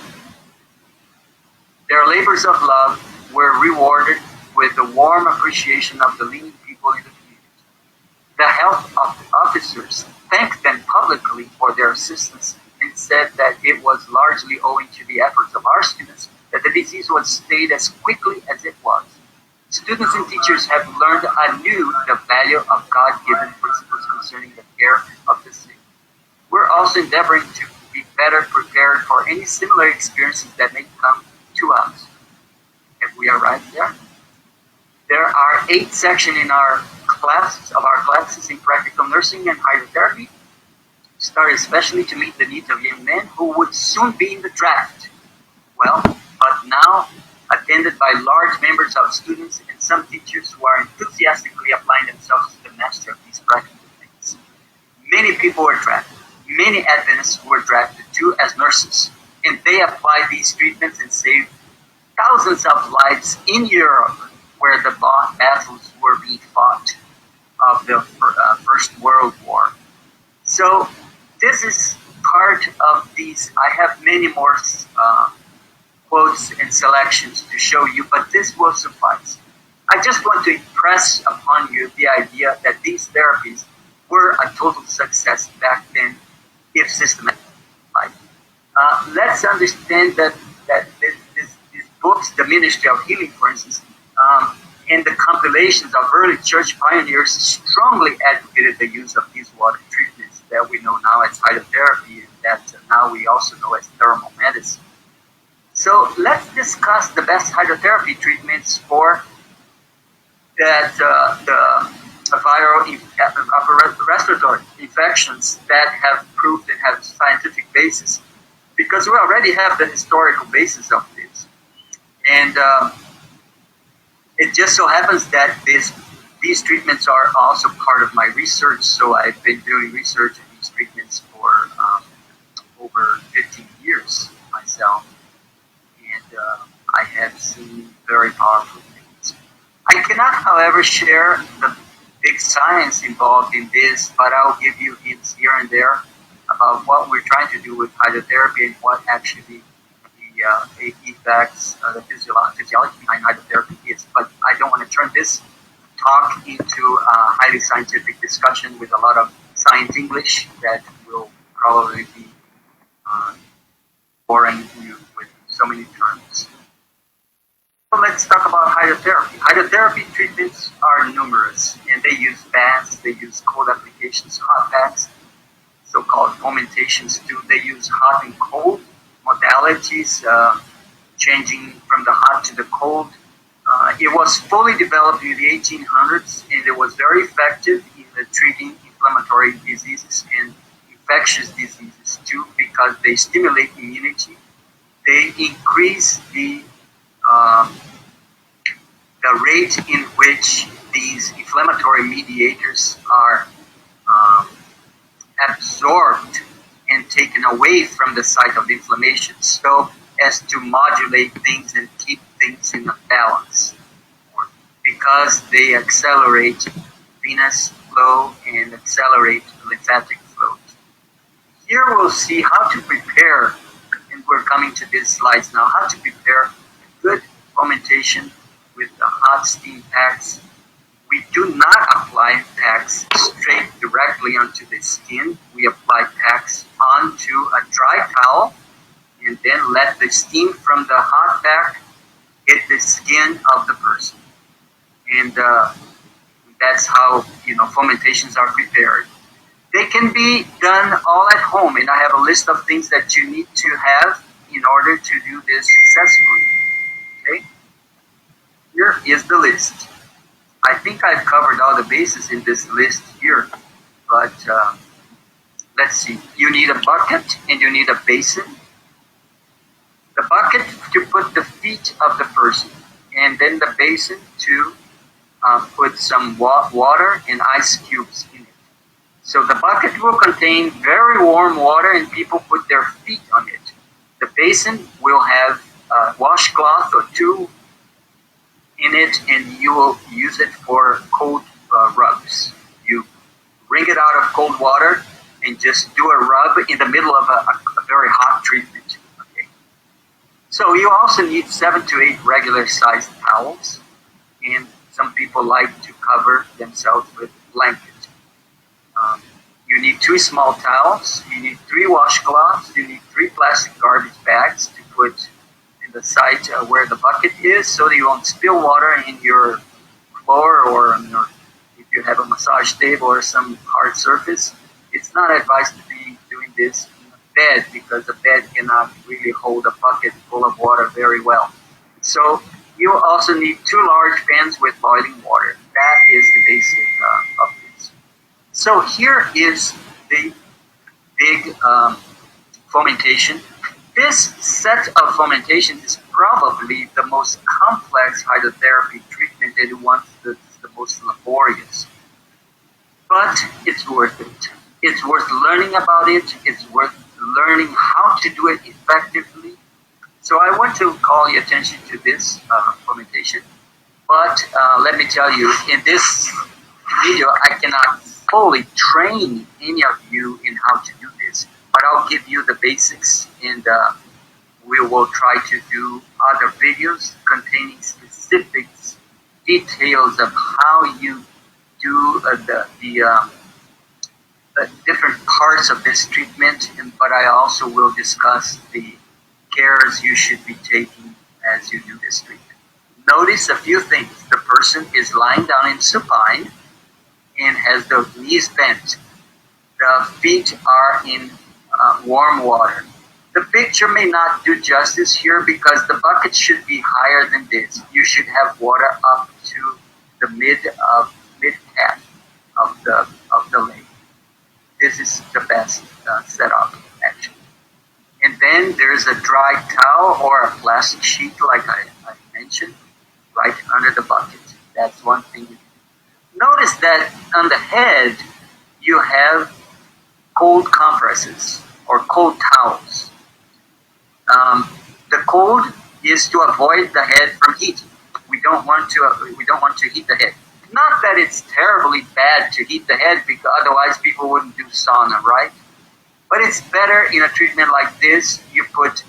Their labors of love were rewarded with the warm appreciation of the leading people in the community. The health officers thanked them publicly for their assistance and said that it was largely owing to the efforts of our students that the disease was stayed as quickly as it was. Students and teachers have learned anew the value of God-given principles concerning the care of the sick. We're also endeavoring to be better prepared for any similar experiences that may come to us. If we arrive there, there are 8 sections in our classes in practical nursing and hydrotherapy, started especially to meet the needs of young men who would soon be in the draft. Well, but now attended by large members of students and some teachers who are enthusiastically applying themselves to the mastery of these practical things. Many people were drafted. Many Adventists were drafted too as nurses, and they applied these treatments and saved thousands of lives in Europe, where the battles were being fought of the First World War. So this is part of these. I have many more quotes and selections to show you, but this will suffice. I just want to impress upon you the idea that these therapies were a total success back then, if systematic. Let's understand that these books, the Ministry of Healing, for instance, and the compilations of early church pioneers strongly advocated the use of these water treatments that we know now as hydrotherapy, and that now we also know as thermal medicine. So let's discuss the best hydrotherapy treatments for that the viral upper respiratory infections that have proved and have scientific basis, because we already have the historical basis of this. And it just so happens that these treatments are also part of my research. So I've been doing research on these treatments for over 15 years myself, and I have seen very powerful things. I cannot, however, share the big science involved in this, but I'll give you hints here and there about what we're trying to do with hydrotherapy and what actually the effects, the physiology behind hydrotherapy is. But I don't want to turn this talk into a highly scientific discussion with a lot of science English that will probably be uh, boring you with so many terms. So let's talk about hydrotherapy. Hydrotherapy treatments are numerous, and they use baths, they use cold applications, hot baths, so-called fomentations too. They use hot and cold modalities, changing from the hot to the cold. It was fully developed in the 1800s, and it was very effective in treating inflammatory diseases and infectious diseases too, because they stimulate immunity. They increase um, the rate in which these inflammatory mediators are um, absorbed and taken away from the site of inflammation, so as to modulate things and keep things in a balance, because they accelerate venous flow and accelerate lymphatic flow. Here we'll see how to prepare, and we're coming to these slides now, how to prepare a good fomentation with the hot steam packs. We do not apply packs straight directly onto the skin. We apply packs onto a dry towel and then let the steam from the hot pack hit the skin of the person. And that's how fomentations are prepared. They can be done all at home, and I have a list of things that you need to have in order to do this successfully. Okay, here is the list. I think I've covered all the bases in this list here, but let's see. You need a bucket and you need a basin. The bucket to put the feet of the person, and then the basin to put some water and ice cubes in it. So the bucket will contain very warm water and people put their feet on it. The basin will have a washcloth or two in it, and you will use it for cold rubs. You wring it out of cold water and just do a rub in the middle of a very hot treatment. Okay. So you also need 7 to 8 regular sized towels, and some people like to cover themselves with blankets. You need 2 small towels, you need 3 washcloths, you need 3 plastic garbage bags to put in the site where the bucket is, so that you won't spill water in your floor, or if you have a massage table or some hard surface. It's not advised to be doing this in a bed, because the bed cannot really hold a bucket full of water very well. So you also need 2 large pans with boiling water. That is the basic of this. So here is the big fomentation. This set of fomentations is probably the most complex hydrotherapy treatment, and the most laborious. But it's worth it. It's worth learning about it. It's worth learning how to do it effectively. So I want to call your attention to this fomentation. But let me tell you, in this video, I cannot fully train any of you in how to do this, but I'll give you the basics, and we will try to do other videos containing specific details of how you do the different parts of this treatment, but I also will discuss the cares you should be taking as you do this treatment. Notice a few things. The person is lying down in supine and has the knees bent. The feet are in warm water. The picture may not do justice here, because the bucket should be higher than this. You should have water up to the mid calf of the leg. This is the best setup, actually. And then there's a dry towel or a plastic sheet, like I mentioned, right under the bucket. That's one thing. Notice that on the head, you have cold compresses or cold towels. The cold is to avoid the head from heat. We don't want to heat the head. Not that it's terribly bad to heat the head, because otherwise people wouldn't do sauna, right? But it's better in a treatment like this. You put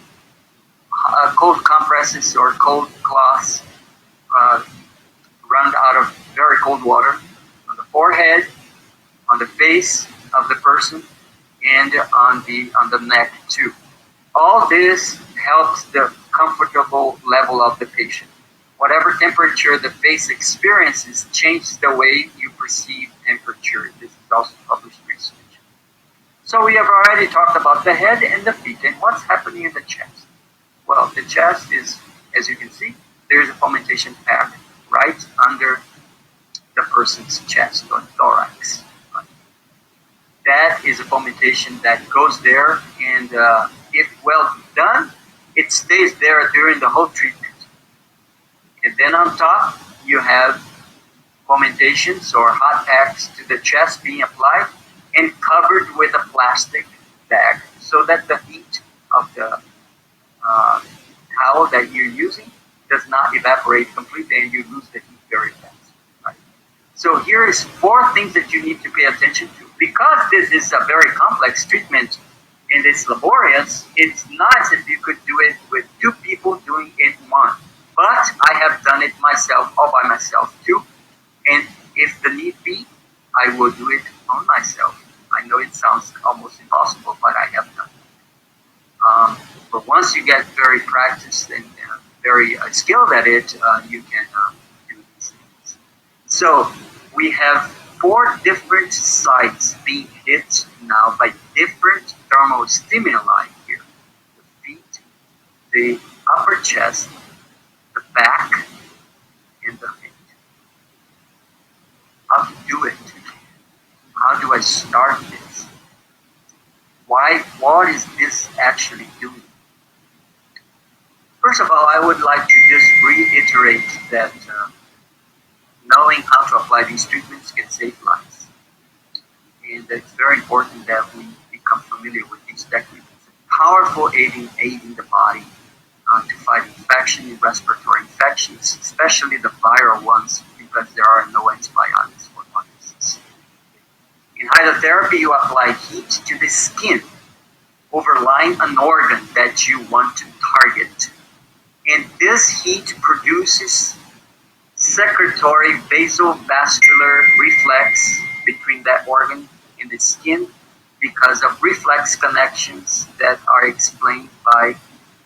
cold compresses or cold cloths run out of very cold water on the forehead, on the face of the person, and on the neck too. All this helps the comfortable level of the patient. Whatever temperature the face experiences changes the way you perceive temperature. This is also published research. So we have already talked about the head and the feet, and what's happening in the chest. Well, the chest is, as you can see, there's a fomentation pack right under the person's chest or thorax. That is a fomentation that goes there, and if well done, it stays there during the whole treatment. And then on top, you have fomentations or hot packs to the chest being applied and covered with a plastic bag so that the heat of the towel that you're using does not evaporate completely and you lose the heat very fast. Right? So here is 4 things that you need to pay attention to. Because this is a very complex treatment and it's laborious, it's nice if you could do it with 2 people doing it one. But I have done it myself, all by myself too. And if the need be, I will do it on myself. I know it sounds almost impossible, but I have done it. But once you get very practiced and very skilled at it, you can do these things. So we have 4 different sites being hit now by different thermal stimuli here. The feet, the upper chest, the back, and the head. How to do it? How do I start this? What is this actually doing? First of all, I would like to just reiterate that knowing how to apply these treatments can save lives. And it's very important that we become familiar with these techniques. Powerful aiding the body to fight infection and respiratory infections, especially the viral ones, because there are no antibiotics for viruses. In hydrotherapy, you apply heat to the skin, overlying an organ that you want to target. And this heat produces secretory vasovascular reflex between that organ and the skin because of reflex connections that are explained by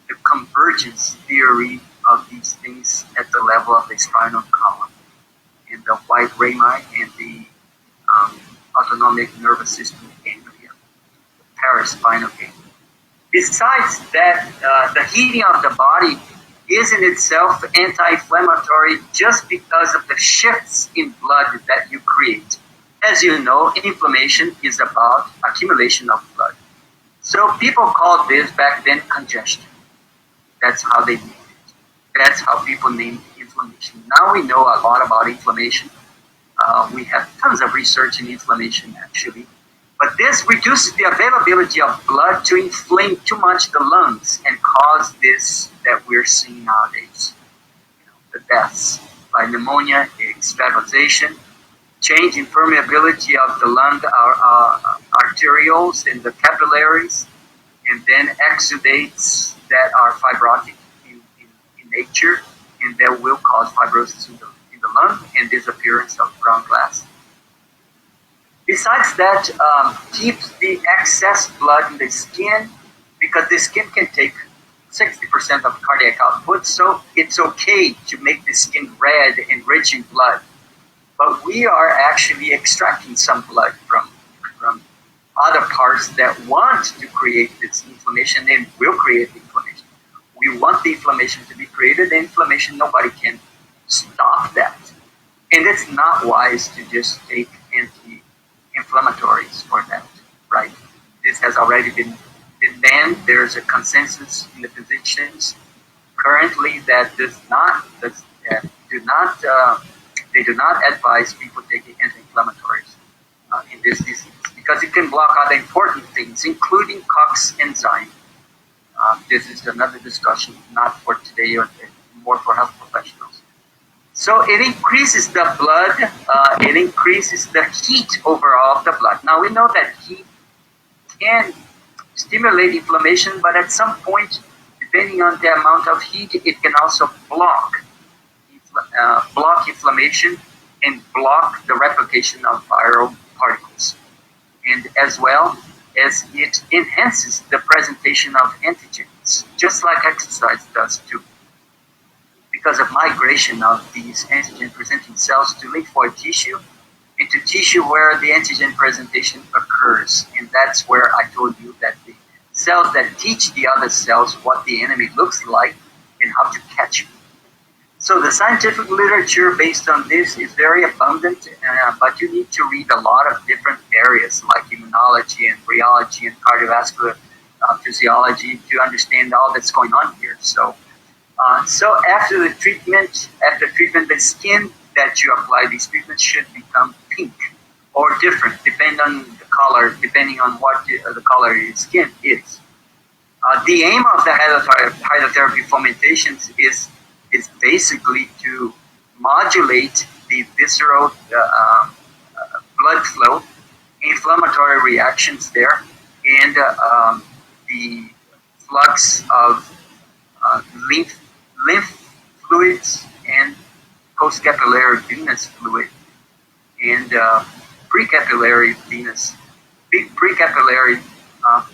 the convergence theory of these things at the level of the spinal column and the white rami and the autonomic nervous system ganglia, the paraspinal ganglia. Besides that, the heating of the body is in itself anti-inflammatory just because of the shifts in blood that you create. As you know, inflammation is about accumulation of blood. So people called this back then congestion. That's how they named it. That's how people named inflammation. Now we know a lot about inflammation. We have tons of research in inflammation, actually. But this reduces the availability of blood to inflame too much the lungs and cause this that we're seeing nowadays. The deaths by pneumonia, extravasation, change in permeability of the lung arterioles and the capillaries, and then exudates that are fibrotic in nature, and that will cause fibrosis in the lung and disappearance of ground glass. Besides that, keeps the excess blood in the skin, because the skin can take 60% of cardiac output, so it's okay to make the skin red and rich in blood. But we are actually extracting some blood from other parts that want to create this inflammation and will create the inflammation. We want the inflammation to be created. The inflammation, nobody can stop that. And it's not wise to just take anti-inflammatories for that, right? This has already been then there's a consensus in the physicians currently that do not they do not advise people taking anti-inflammatories in this disease because it can block other important things, including COX enzyme. This is another discussion, not for today, or more for health professionals. So it increases the blood, it increases the heat overall of the blood. Now we know that heat can stimulate inflammation, but at some point, depending on the amount of heat, it can also block inflammation and block the replication of viral particles. And as well as it enhances the presentation of antigens, just like exercise does too, because of migration of these antigen-presenting cells to lymphoid tissue, into tissue where the antigen presentation occurs. And that's where I told you that the cells that teach the other cells what the enemy looks like and how to catch it. So the scientific literature based on this is very abundant, but you need to read a lot of different areas like immunology and rheology and cardiovascular physiology to understand all that's going on here. So after treatment, the skin that you apply these treatments should become pink or different, depending on the color, depending on what the color of your skin is. The aim of the hydrotherapy fomentations is basically to modulate the visceral blood flow, inflammatory reactions there, and the flux of lymph fluids and post-capillary venous fluid and pre-capillary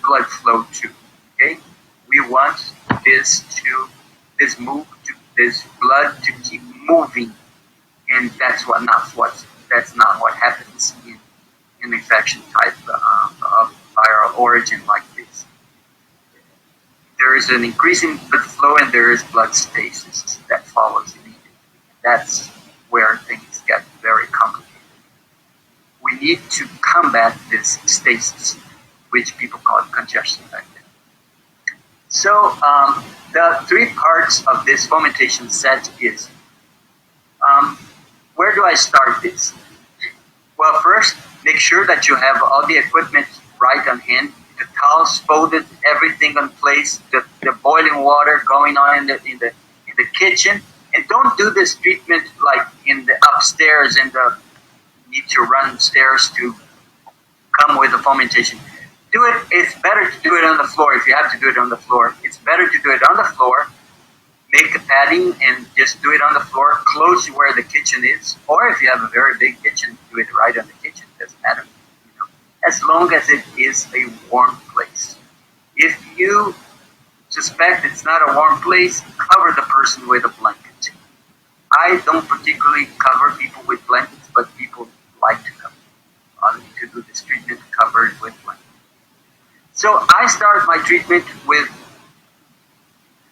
blood flow too. Okay, we want this blood to keep moving, and that's not what happens in an infection type of viral origin like this. There is an increase in blood flow and there is blood stasis that follows immediately. That's where things get very complicated. We need to combat this stasis, which people call congestion back then. So the three parts of this fomentation set is, where do I start this? Well, first, make sure that you have all the equipment right on hand, the towels folded, everything in place, the boiling water going on in the kitchen, and don't do this treatment like in the upstairs and need to run stairs to come with the fomentation. It's better to do it on the floor if you have to do it on the floor. It's better to do it on the floor, make a padding and just do it on the floor, close to where the kitchen is. Or if you have a very big kitchen, do it right on the kitchen, doesn't matter. As long as it is a warm place. If you suspect it's not a warm place, cover the person with a blanket. I don't particularly cover people with blankets, but people like to to do this treatment covered with blankets. So I start my treatment with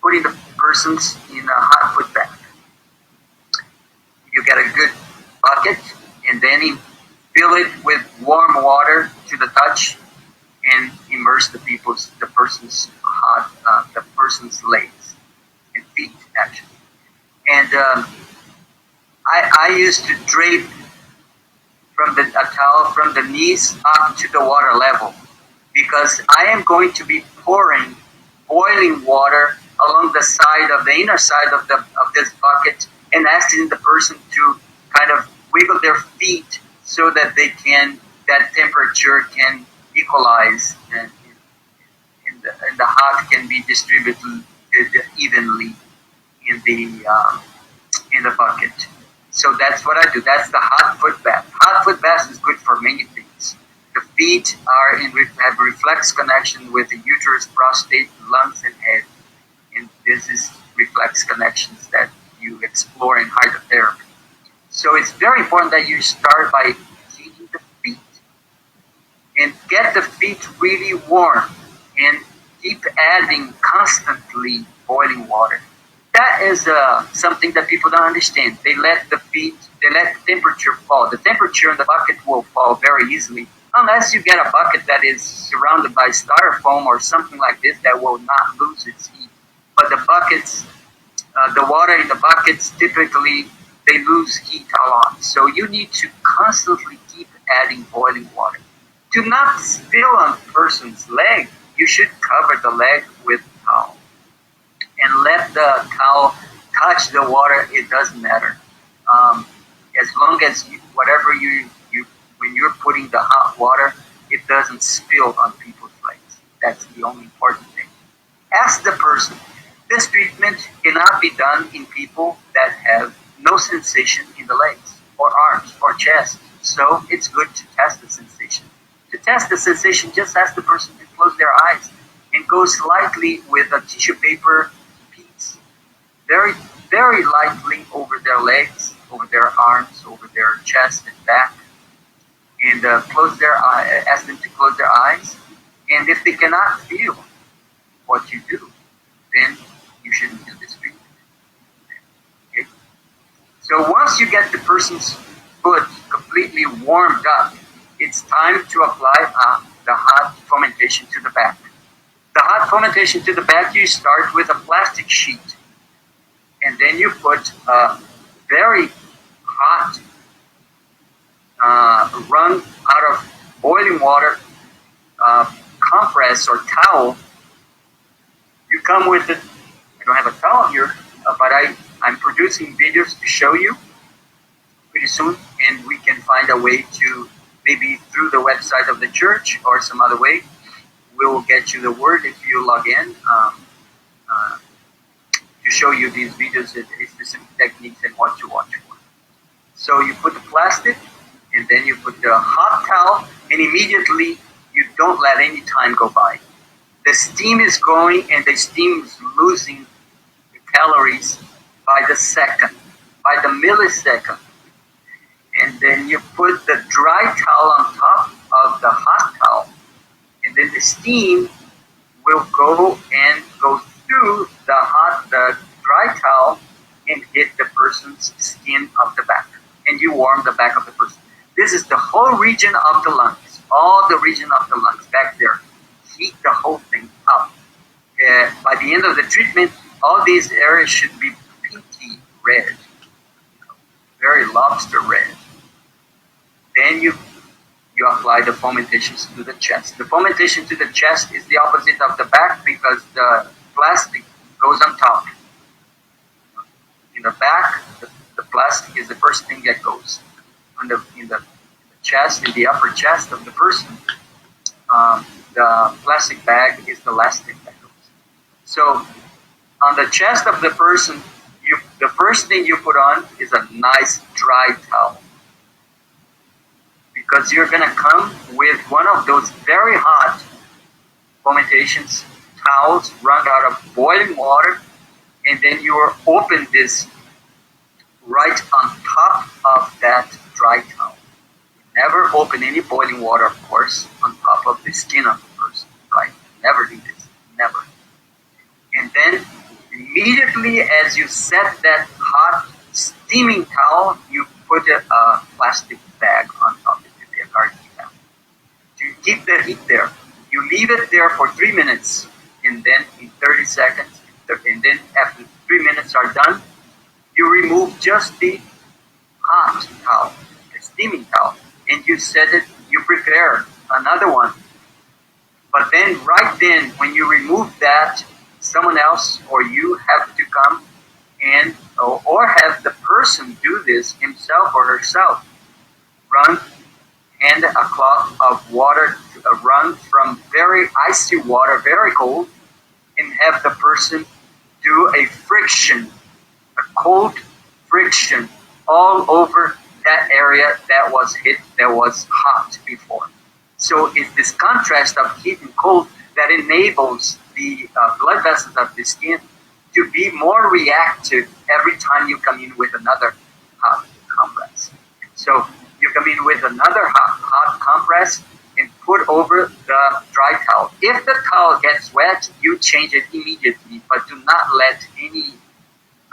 putting the persons in a hot foot bath. You get a good bucket and then you fill it with warm water to the touch and immerse the person's legs and feet actually. And I used to drape a towel from the knees up to the water level, because I am going to be pouring boiling water along the inner side of this bucket and asking the person to kind of wiggle their feet so that that temperature can equalize and the hot can be distributed evenly in the bucket. So that's what I do. That's the hot foot bath. Hot foot bath is good for many things. The feet have reflex connection with the uterus, prostate, lungs, and head. And this is reflex connections that you explore in hydrotherapy. So it's very important that you start by heating the feet and get the feet really warm and keep adding constantly boiling water. That is something that people don't understand. They let the temperature fall. The temperature in the bucket will fall very easily unless you get a bucket that is surrounded by styrofoam or something like this that will not lose its heat. But the buckets, the water in the buckets, typically they lose heat a lot. So you need to constantly keep adding boiling water. To not spill on the person's leg, you should cover the leg with towel and let the towel touch the water. It doesn't matter. As long as whatever you when you're putting the hot water, it doesn't spill on people's legs. That's the only important thing. Ask the person. This treatment cannot be done in people that have no sensation in the legs or arms or chest. So it's good to test the sensation. To test the sensation, just ask the person to close their eyes and go slightly with a tissue paper piece, very, very lightly over their legs, over their arms, over their chest and back, and close their eye. Ask them to close their eyes. And if they cannot feel what you do, then you shouldn't do this treatment. Okay? So once you get the person's foot completely warmed up, it's time to apply the hot fomentation to the back. The hot fomentation to the back, you start with a plastic sheet, and then you put a very hot run out of boiling water compress or towel. You come with it. I don't have a towel here, but I'm producing videos to show you pretty soon, and we can find a way to, maybe through the website of the church or some other way, we will get you the word if you log in to show you these videos and specific techniques and what to watch for. So you put the plastic, and then you put the hot towel, and immediately you don't let any time go by. The steam is going, and the steam is losing the calories by the second, by the millisecond. And then you put the dry towel on top of the hot towel, and then the steam will go through the dry towel and hit the person's skin of the back, and you warm the back of the person. This is the whole region of the lungs, all the region of the lungs back there. Heat the whole thing up. By the end of the treatment, all these areas should be pinky red, very lobster red. Then you apply the fomentations to the chest. The fomentation to the chest is the opposite of the back because the plastic goes on top. In the back, the plastic is the first thing that goes. In the chest, in the upper chest of the person, the plastic bag is the last thing that goes. So on the chest of the person, the first thing you put on is a nice dry towel. Because you're going to come with one of those very hot fomentations towels run out of boiling water, and then you will open this right on top of that dry towel. Never open any boiling water, of course, on top of the skin of the person, right? Never do this, never. And then immediately as you set that hot steaming towel, you put a plastic bag on top of it, a garden towel. To keep the heat there, you leave it there for 3 minutes, and then in 30 seconds, and then after 3 minutes are done, you remove just the hot towel, the steaming towel, and you set it, you prepare another one. But then, right then, when you remove that, someone else or you have to come and, or have the person do this himself or herself. Hand a cloth of water, run from very icy water, very cold, and have the person do a friction, a cold friction all over that area that was hit, that was hot before. So it's this contrast of heat and cold that enables the blood vessels of the skin to be more reactive every time you come in with another hot compress. So you come in with another hot compress and put over the dry towel. If the towel gets wet, you change it immediately, but do not let any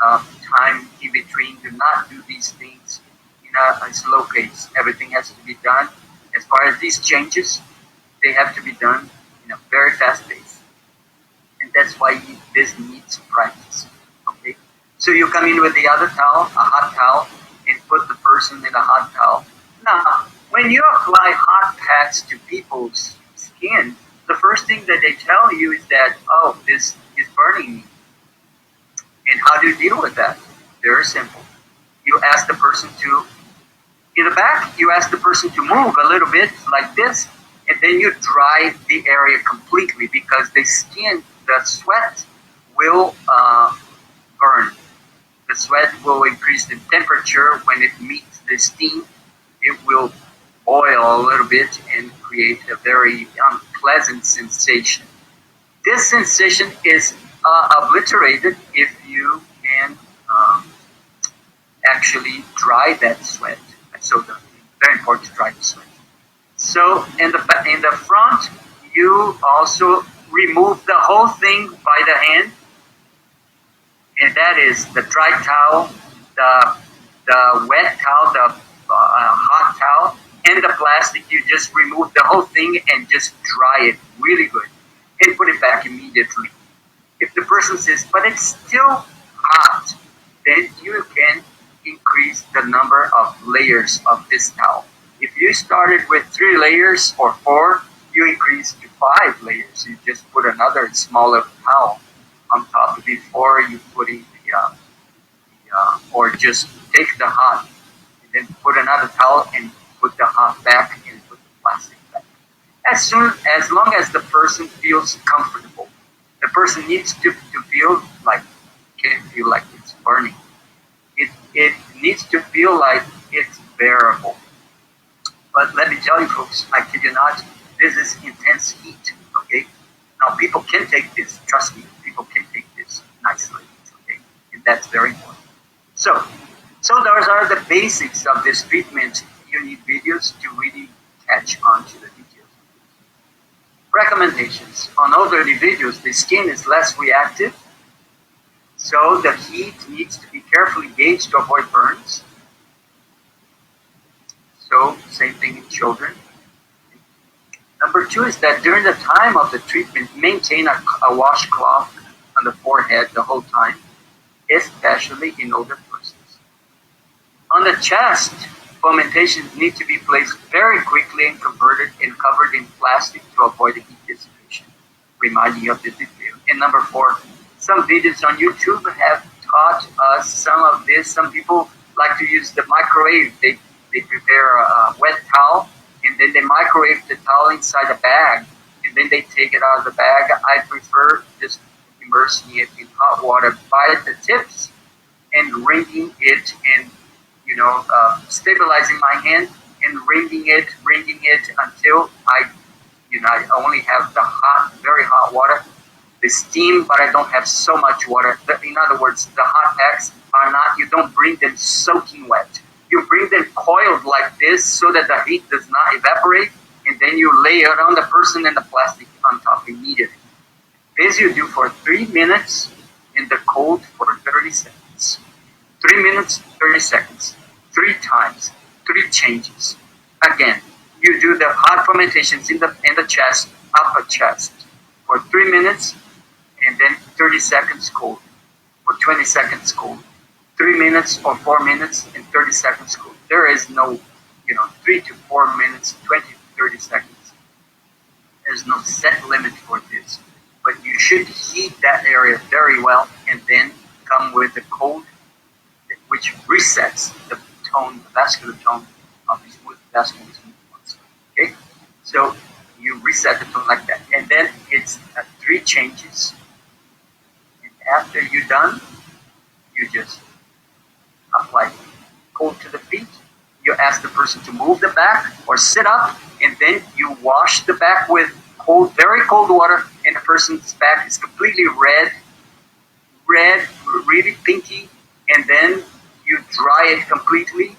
time in between. Do not do these things in a slow pace. Everything has to be done as far as these changes, they have to be done in a very fast pace. And that's why this needs practice. Okay? So you come in with the other towel, a hot towel, and put the person in a hot towel. Now, when you apply hot packs to people's skin, the first thing that they tell you is that, oh, this is burning me. And how do you deal with that? Very simple. You ask the person to, in the back, you ask the person to move a little bit like this, and then you dry the area completely because the skin, the sweat will burn. The sweat will increase the temperature. When it meets the steam, it will boil a little bit and create a very unpleasant sensation. This sensation is obliterated if you can actually dry that sweat. So very important to dry the sweat. So in the front, you also remove the whole thing by the hand, and that is the dry towel, the wet towel, the hot towel, and the plastic. You just remove the whole thing and just dry it really good and put it back immediately. If the person says, but it's still hot, then you can increase the number of layers of this towel. If you started with 3 layers or 4, you increase to 5 layers. You just put another smaller towel on top before you put in or just take the hot and then put another towel and put the hot back and put the plastic back. As long as the person feels comfortable, the person needs to feel like, can't feel like it's burning. It needs to feel like it's bearable. But let me tell you folks, I kid you not, this is intense heat, okay? Now people can take this, trust me, people can take this nicely, okay? And that's very important. So those are the basics of this treatment. You need videos to really catch on to the details. Recommendations. On older individuals, the skin is less reactive, so the heat needs to be carefully gauged to avoid burns. So, same thing in children. Number 2 is that during the time of the treatment, maintain a washcloth on the forehead the whole time, especially in older persons. On the chest, fomentations need to be placed very quickly and covered in plastic to avoid the heat dissipation. Remind you of this video. And number 4, some videos on YouTube have taught us some of this. Some people like to use the microwave. They prepare a wet towel and then they microwave the towel inside a bag and then they take it out of the bag. I prefer just immersing it in hot water by the tips and wringing it and stabilizing my hand and wringing it until I only have the very hot water, the steam, but I don't have so much water. In other words, the hot packs are not, you don't bring them soaking wet. You bring them coiled like this so that the heat does not evaporate, and then you lay it on the person and the plastic on top immediately. This you do for 3 minutes in the cold for 30 seconds. 3 minutes, 30 seconds. 3 times, 3 changes. Again, you do the hot fomentations in the chest, upper chest, for 3 minutes, and then 30 seconds cold, or 20 seconds cold. 3 minutes or 4 minutes and 30 seconds cold. There is no, 3 to 4 minutes, 20 to 30 seconds. There's no set limit for this. But you should heat that area very well and then come with the cold, which resets the tone, the vascular tone of these vascular muscles. Okay? So you reset the tone like that. And then it's 3 changes. And after you're done, you just apply cold to the feet. You ask the person to move the back or sit up, and then you wash the back with cold, very cold water, and the person's back is completely red, really pinky, and then you dry it completely,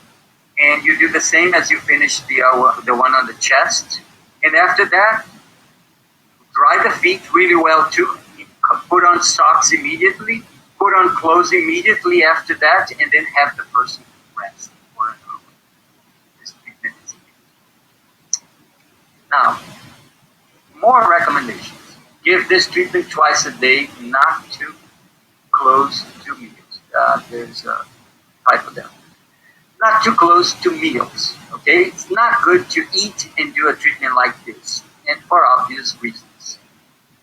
and you do the same as you finish the one on the chest. And after that, dry the feet really well too. Put on socks immediately. Put on clothes immediately after that, and then have the person rest for an hour. This treatment is Now, more recommendations. Give this treatment twice a day, not too close to meals. There's a type of them. Not too close to meals. Okay, it's not good to eat and do a treatment like this, and for obvious reasons.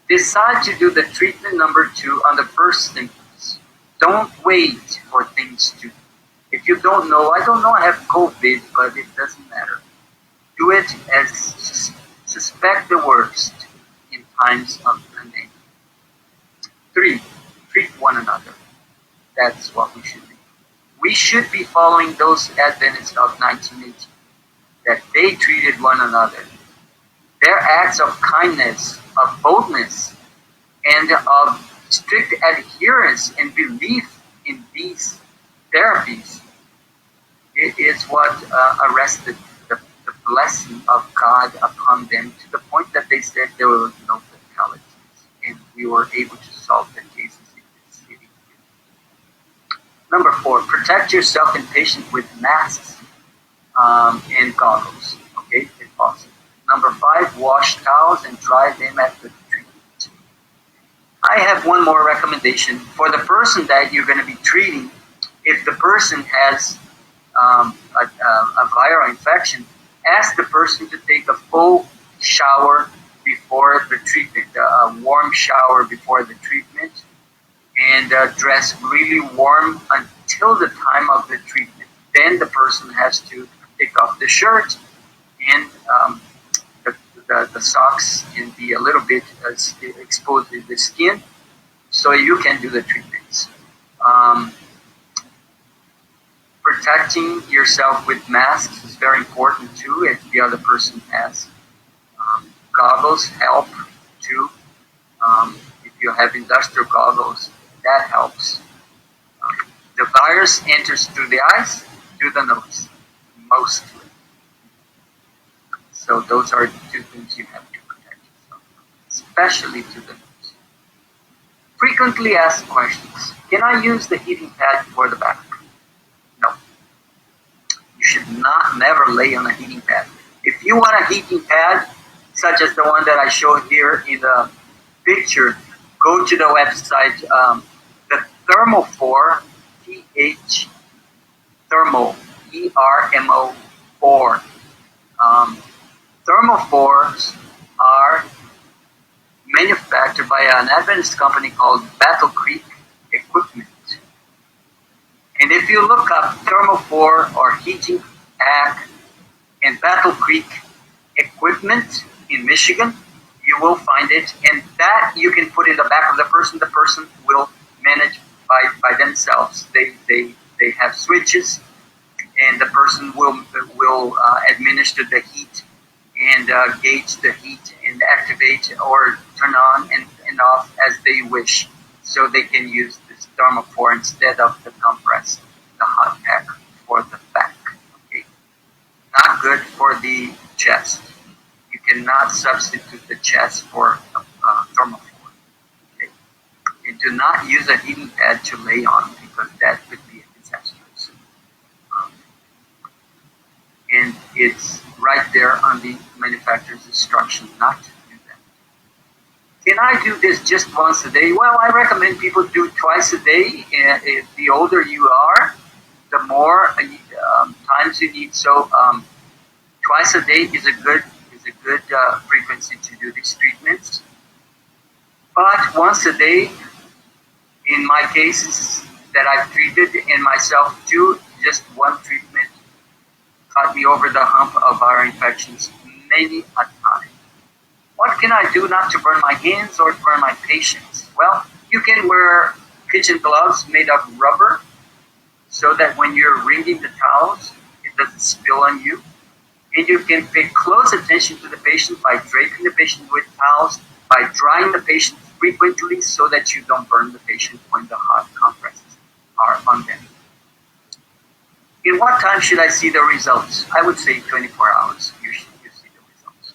Decide to do the treatment number 2 on the first symptoms. Don't wait for things to. If you don't know, I don't know, I have COVID, but it doesn't matter. Do it as suspect the worst in times of pandemic. 3. Treat one another. That's what we should do. We should be following those Adventists of 1980, that they treated one another. Their acts of kindness, of boldness, and of strict adherence and belief in these therapies, it is what arrested the blessing of God upon them, to the point that they said there were no fatalities, and we were able to solve the cases in this city. Number 4, protect yourself and patient with masks and goggles, okay, if possible. Number 5, wash towels and dry them at the treatment. I have one more recommendation for the person that you're going to be treating. If the person has a viral infection, ask the person to take a full shower before the treatment, a warm shower before the treatment, and dress really warm until the time of the treatment. Then the person has to take off the shirt, and the socks can be a little bit exposed to the skin, so you can do the treatments. Protecting yourself with masks is very important too, if the other person has. Goggles help too. If you have industrial goggles, that helps. The virus enters through the eyes, through the nose, mostly. So those are the 2 things you have to protect yourself from, especially to the nose. Frequently asked questions. Can I use the heating pad for the back? No. You should never lay on a heating pad. If you want a heating pad, such as the one that I showed here in the picture, go to the website, the Thermo4, Thermo, ERMO4. Thermophores are manufactured by an Adventist company called Battle Creek Equipment. And if you look up Thermophore or heating pack and Battle Creek Equipment in Michigan, you will find it, and that you can put in the back of the person. The person will manage by themselves. They have switches, and the person will administer the heat and gauge the heat and activate or turn on and off as they wish. So they can use this Thermophore instead of the compress, the hot pack for the back. Okay, not good for the chest. You cannot substitute the chest for a Thermophore. Okay, and do not use a heating pad to lay on, because that could be a disaster. And it's right there on the manufacturer's instruction not to do that. Can I do this just once a day? Well, I recommend people do it twice a day. And if the older you are, the more times you need. So twice a day is a good frequency to do these treatments. But once a day, in my cases that I've treated, and myself too, just one treatment got me over the hump of viral infections many a time. What can I do not to burn my hands or to burn my patients? Well, you can wear kitchen gloves made of rubber, so that when you're wringing the towels, it doesn't spill on you. And you can pay close attention to the patient by draping the patient with towels, by drying the patient frequently so that you don't burn the patient when the hot compresses are on them. In what time should I see the results? I would say 24 hours. You see the results.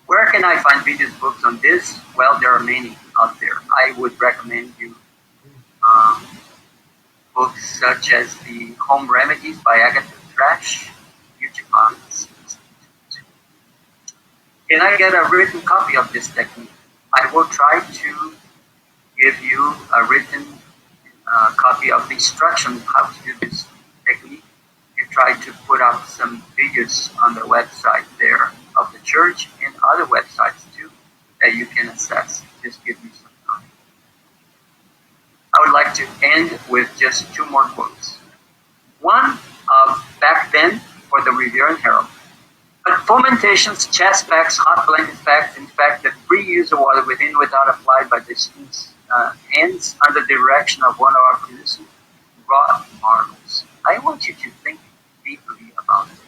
Where can I find videos, books on this? Well, there are many out there. I would recommend you books such as The Home Remedies by Agatha Trash, YouTube on this. Can I get a written copy of this technique? I will try to give you a written copy of the instruction how to do this technique, and try to put up some videos on the website there of the church and other websites too that you can access. Just give me some time. I would like to end with just two more quotes. One of back then for the Review and Herald. But fomentation's chest packs, hot blended facts, in fact, the free use of water within without applied by the students' hands under the direction of one of our producers, wrought marvels. I want you to think deeply about this.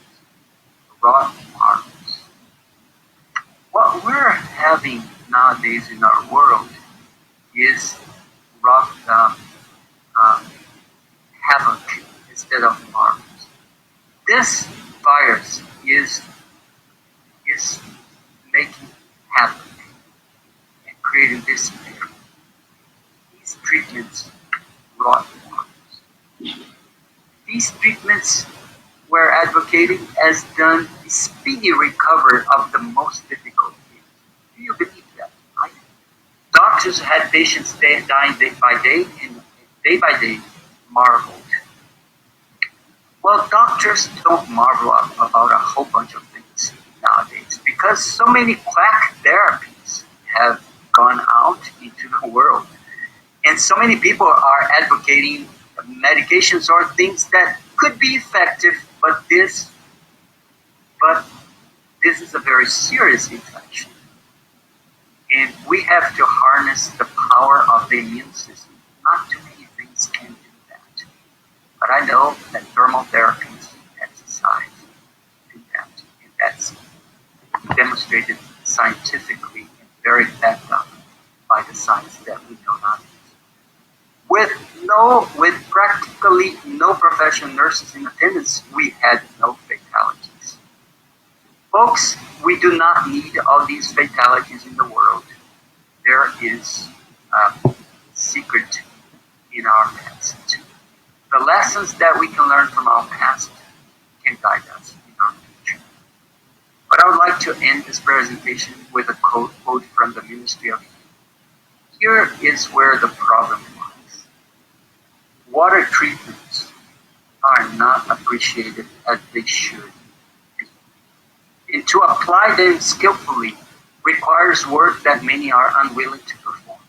Wrought marvels. What we're having nowadays in our world is wrought havoc instead of marvels. This virus is making havoc and creating despair. These treatments wrought marvels. These treatments we're advocating as done speedy recovery of the most difficult cases. Do you believe that? I do. Doctors had patients dying day by day and day by day marveled. Well, doctors don't marvel about a whole bunch of things nowadays because so many quack therapies have gone out into the world. And so many people are advocating medications or things that could be effective, but this is a very serious infection. And we have to harness the power of the immune system. Not too many things can do that. But I know that thermal therapies, exercise, do that. And that's demonstrated scientifically and very backed up by the science that we know nowadays. With practically no professional nurses in attendance, we had no fatalities. Folks, we do not need all these fatalities in the world. There is a secret in our past. The lessons that we can learn from our past can guide us in our future. But I would like to end this presentation with a quote from the Ministry of Healing. Here is where the problem lies. Water treatments are not appreciated as they should be. And to apply them skillfully requires work that many are unwilling to perform.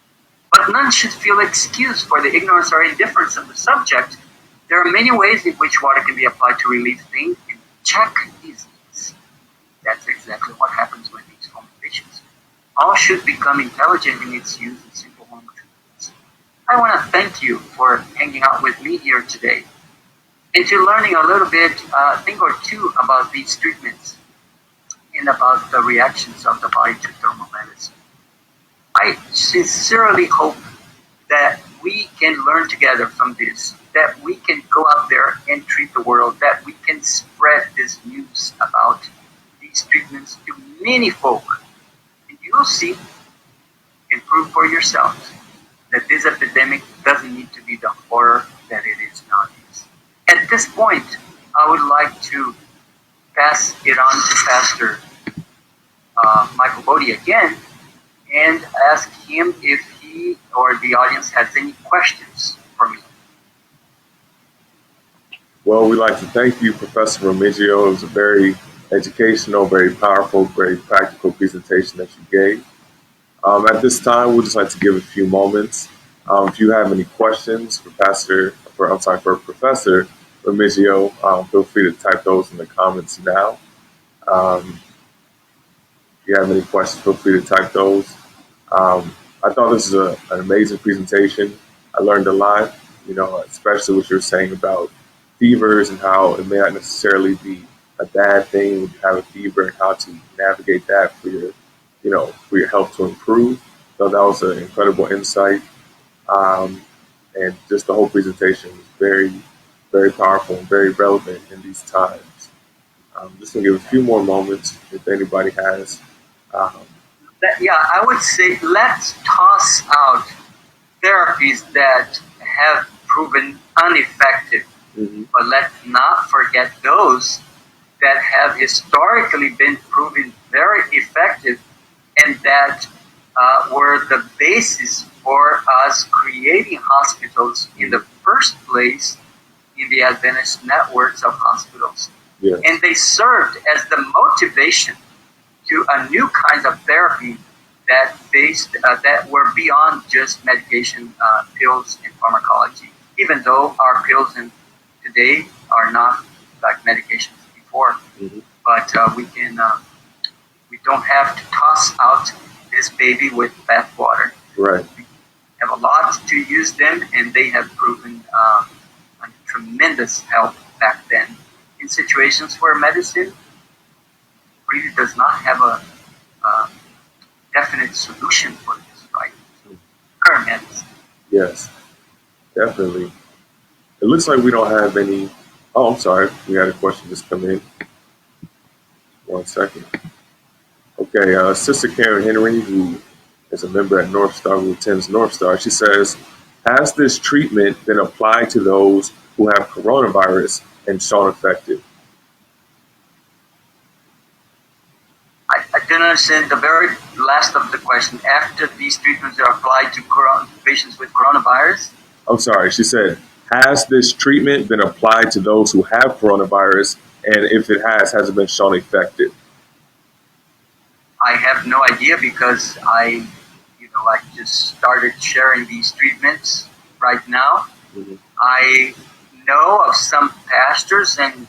But none should feel excused for the ignorance or indifference of the subject. There are many ways in which water can be applied to relieve pain and check disease. That's exactly what happens with these fomentations. All should become intelligent in its use in simple home treatments. I want to thank you for hanging out with me here today and to learning a little bit, a thing or two about these treatments and about the reactions of the body to thermal medicine. I sincerely hope that we can learn together from this, that we can go out there and treat the world, that we can spread this news about these treatments to many folk. And you will see and prove for yourselves that this epidemic doesn't need to be the horror that it is nowadays. At this point, I would like to pass it on to Pastor Michael Bodie again and ask him if he or the audience has any questions for me. Well, we'd like to thank you, Professor Remigio. It was a very educational, very powerful, very practical presentation that you gave. At this time, we'd just like to give a few moments. If you have any questions for Professor Remigio, feel free to type those in the comments now. If you have any questions, feel free to type those. I thought this was an amazing presentation. I learned a lot, especially what you're saying about fevers and how it may not necessarily be a bad thing when you have a fever and how to navigate that for your health to improve. So that was an incredible insight. And just the whole presentation was very, very powerful and very relevant in these times. Just going to give a few more moments if anybody has. I would say let's toss out therapies that have proven ineffective. Mm-hmm. But let's not forget those that have historically been proven very effective, and that were the basis for us creating hospitals in the first place in the Adventist networks of hospitals. Yes. And they served as the motivation to a new kinds of therapy that that were beyond just medication, pills, and pharmacology. Even though our pills today are not like medications before, but we don't have to toss out this baby with bathwater. Right. We have a lot to use them, and they have proven a tremendous help back then in situations where medicine really does not have a definite solution for this, right? So, current medicine. Yes, definitely. It looks like we don't have any. Oh, I'm sorry. We had a question just come in. 1 second. Okay, Sister Karen Henry, who is a member at North Star, who attends North Star, she says, has this treatment been applied to those who have coronavirus and shown effective? I didn't understand the very last of the question. After these treatments are applied to patients with coronavirus? I'm sorry. She said, has this treatment been applied to those who have coronavirus? And if it has it been shown effective? I have no idea because I just started sharing these treatments right now. I know of some pastors and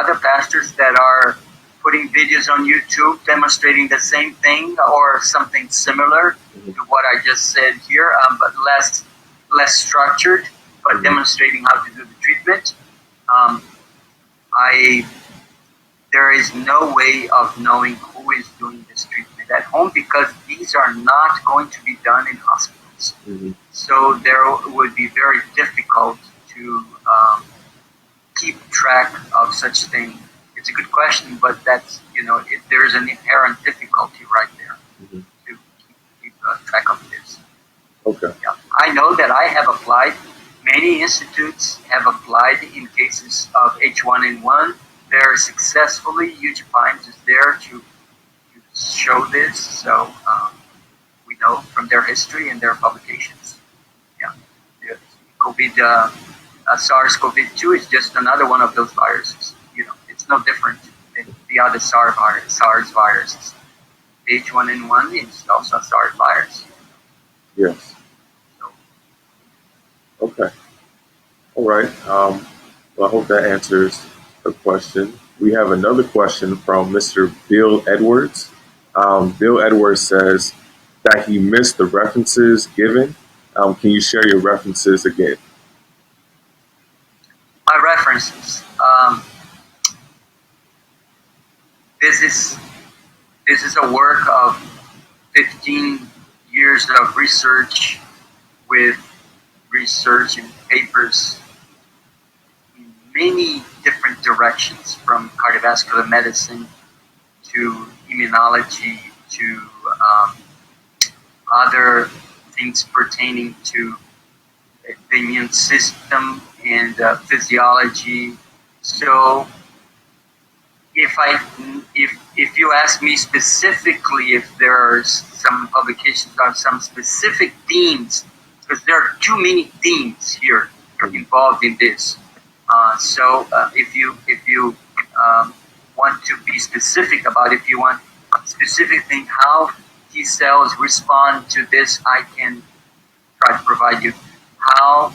other pastors that are putting videos on YouTube demonstrating the same thing or something similar to what I just said here, but less structured, but demonstrating how to do the treatment. There is no way of knowing who is doing this treatment at home because these are not going to be done in hospitals. So there would be very difficult to keep track of such thing. It's a good question, but that's, there's an inherent difficulty right there to keep track of this. Okay. Yeah. I know that I have applied, many institutes have applied in cases of H1N1 very successfully. UGPINES is there to show this, so we know from their history and their publications. Yeah. The COVID, SARS-CoV-2 is just another one of those viruses. It's no different than the other SARS viruses. The H1N1 is also a SARS virus. Yes. So, okay. All right. Well, I hope that answers the question. We have another question from Mr. Bill Edwards. Bill Edwards says that he missed the references given. Can you share your references again? my references. This is a work of 15 years of research with research and papers in many different directions, from cardiovascular medicine to immunology to other things pertaining to the immune system and physiology. So if you ask me specifically if there are some publications on some specific themes, because there are too many themes here involved in this. So if you want to be specific about, if you want specific thing how T cells respond to this, I can try to provide you how,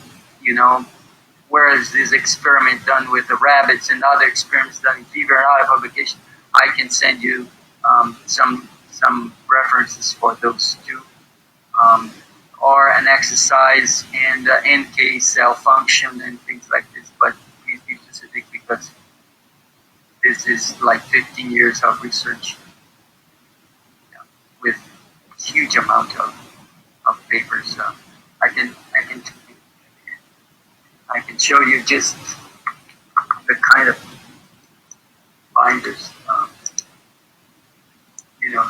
where is this experiment done with the rabbits and other experiments done in fever and other publications. I can send you some references for those two, or an exercise and NK cell function and things like this. But please be specific because this is like 15 years of research with a huge amount of papers. I can show you just the kind of binders,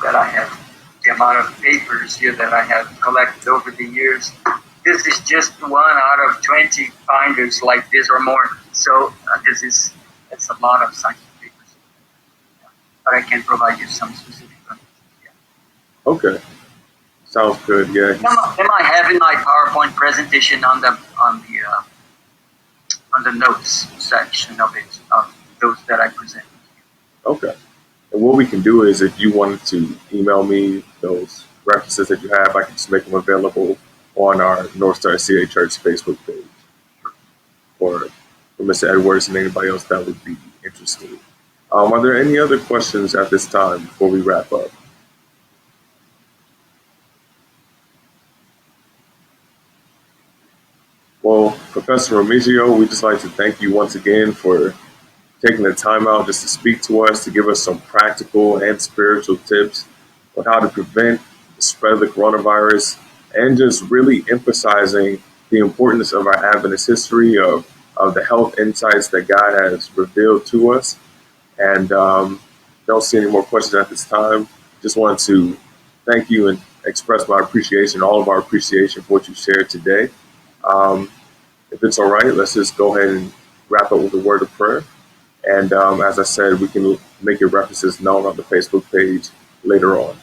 that I have, the amount of papers here that I have collected over the years. This is just one out of 20 binders like this or more. So it's a lot of scientific papers. But I can provide you some specific Okay, sounds good. Yeah, Am I having my PowerPoint presentation on the notes section of it, of those that I present? okay. And what we can do is, if you wanted to email me those references that you have, I can just make them available on our North Star CA Church Facebook page for Mr. Edwards and anybody else that would be interested. Are there any other questions at this time before we wrap up? Well, Professor Remigio, we'd just like to thank you once again for taking the time out just to speak to us, to give us some practical and spiritual tips on how to prevent the spread of the coronavirus, and just really emphasizing the importance of our Adventist history of the health insights that God has revealed to us. And don't see any more questions at this time. Just want to thank you and express my appreciation, all of our appreciation for what you shared today. Um, if it's all right, let's just go ahead and wrap up with a word of prayer. And as I said, we can make your references known on the Facebook page later on.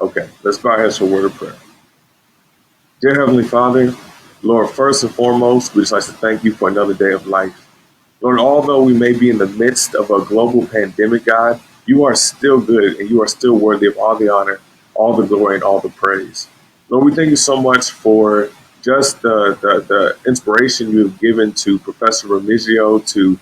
Okay, let's bow our heads for a word of prayer. Dear Heavenly Father, Lord, first and foremost, we just like to thank you for another day of life. Lord, although we may be in the midst of a global pandemic, God, you are still good and you are still worthy of all the honor, all the glory, and all the praise. Lord, we thank you so much for just the inspiration you have given to Professor Remigio to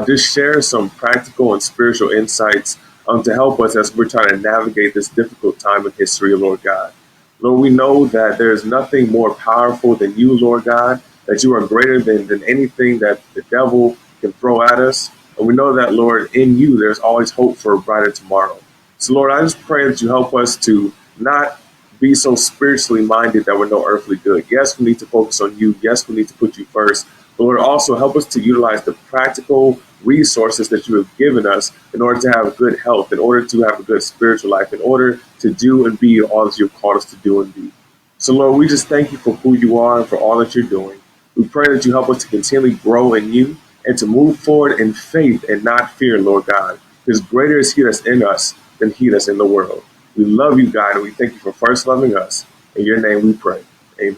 just share some practical and spiritual insights to help us as we're trying to navigate this difficult time in history, Lord God. Lord, we know that there is nothing more powerful than you, Lord God, that you are greater than anything that the devil can throw at us. And we know that, Lord, in you, there's always hope for a brighter tomorrow. So, Lord, I just pray that you help us to not be so spiritually minded that we're no earthly good. Yes, we need to focus on you. Yes, we need to put you first. But Lord, also help us to utilize the practical resources that you have given us in order to have good health, in order to have a good spiritual life, in order to do and be all that you've called us to do and be. So, Lord, we just thank you for who you are and for all that you're doing. We pray that you help us to continually grow in you and to move forward in faith and not fear, Lord God, because greater is he that's in us than he that's in the world. We love you, God, and we thank you for first loving us. In your name we pray. Amen.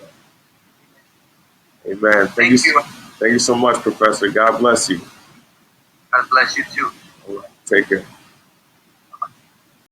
Amen. Thank you. Thank you so much, Professor. God bless you. God bless you too. All right. Take care.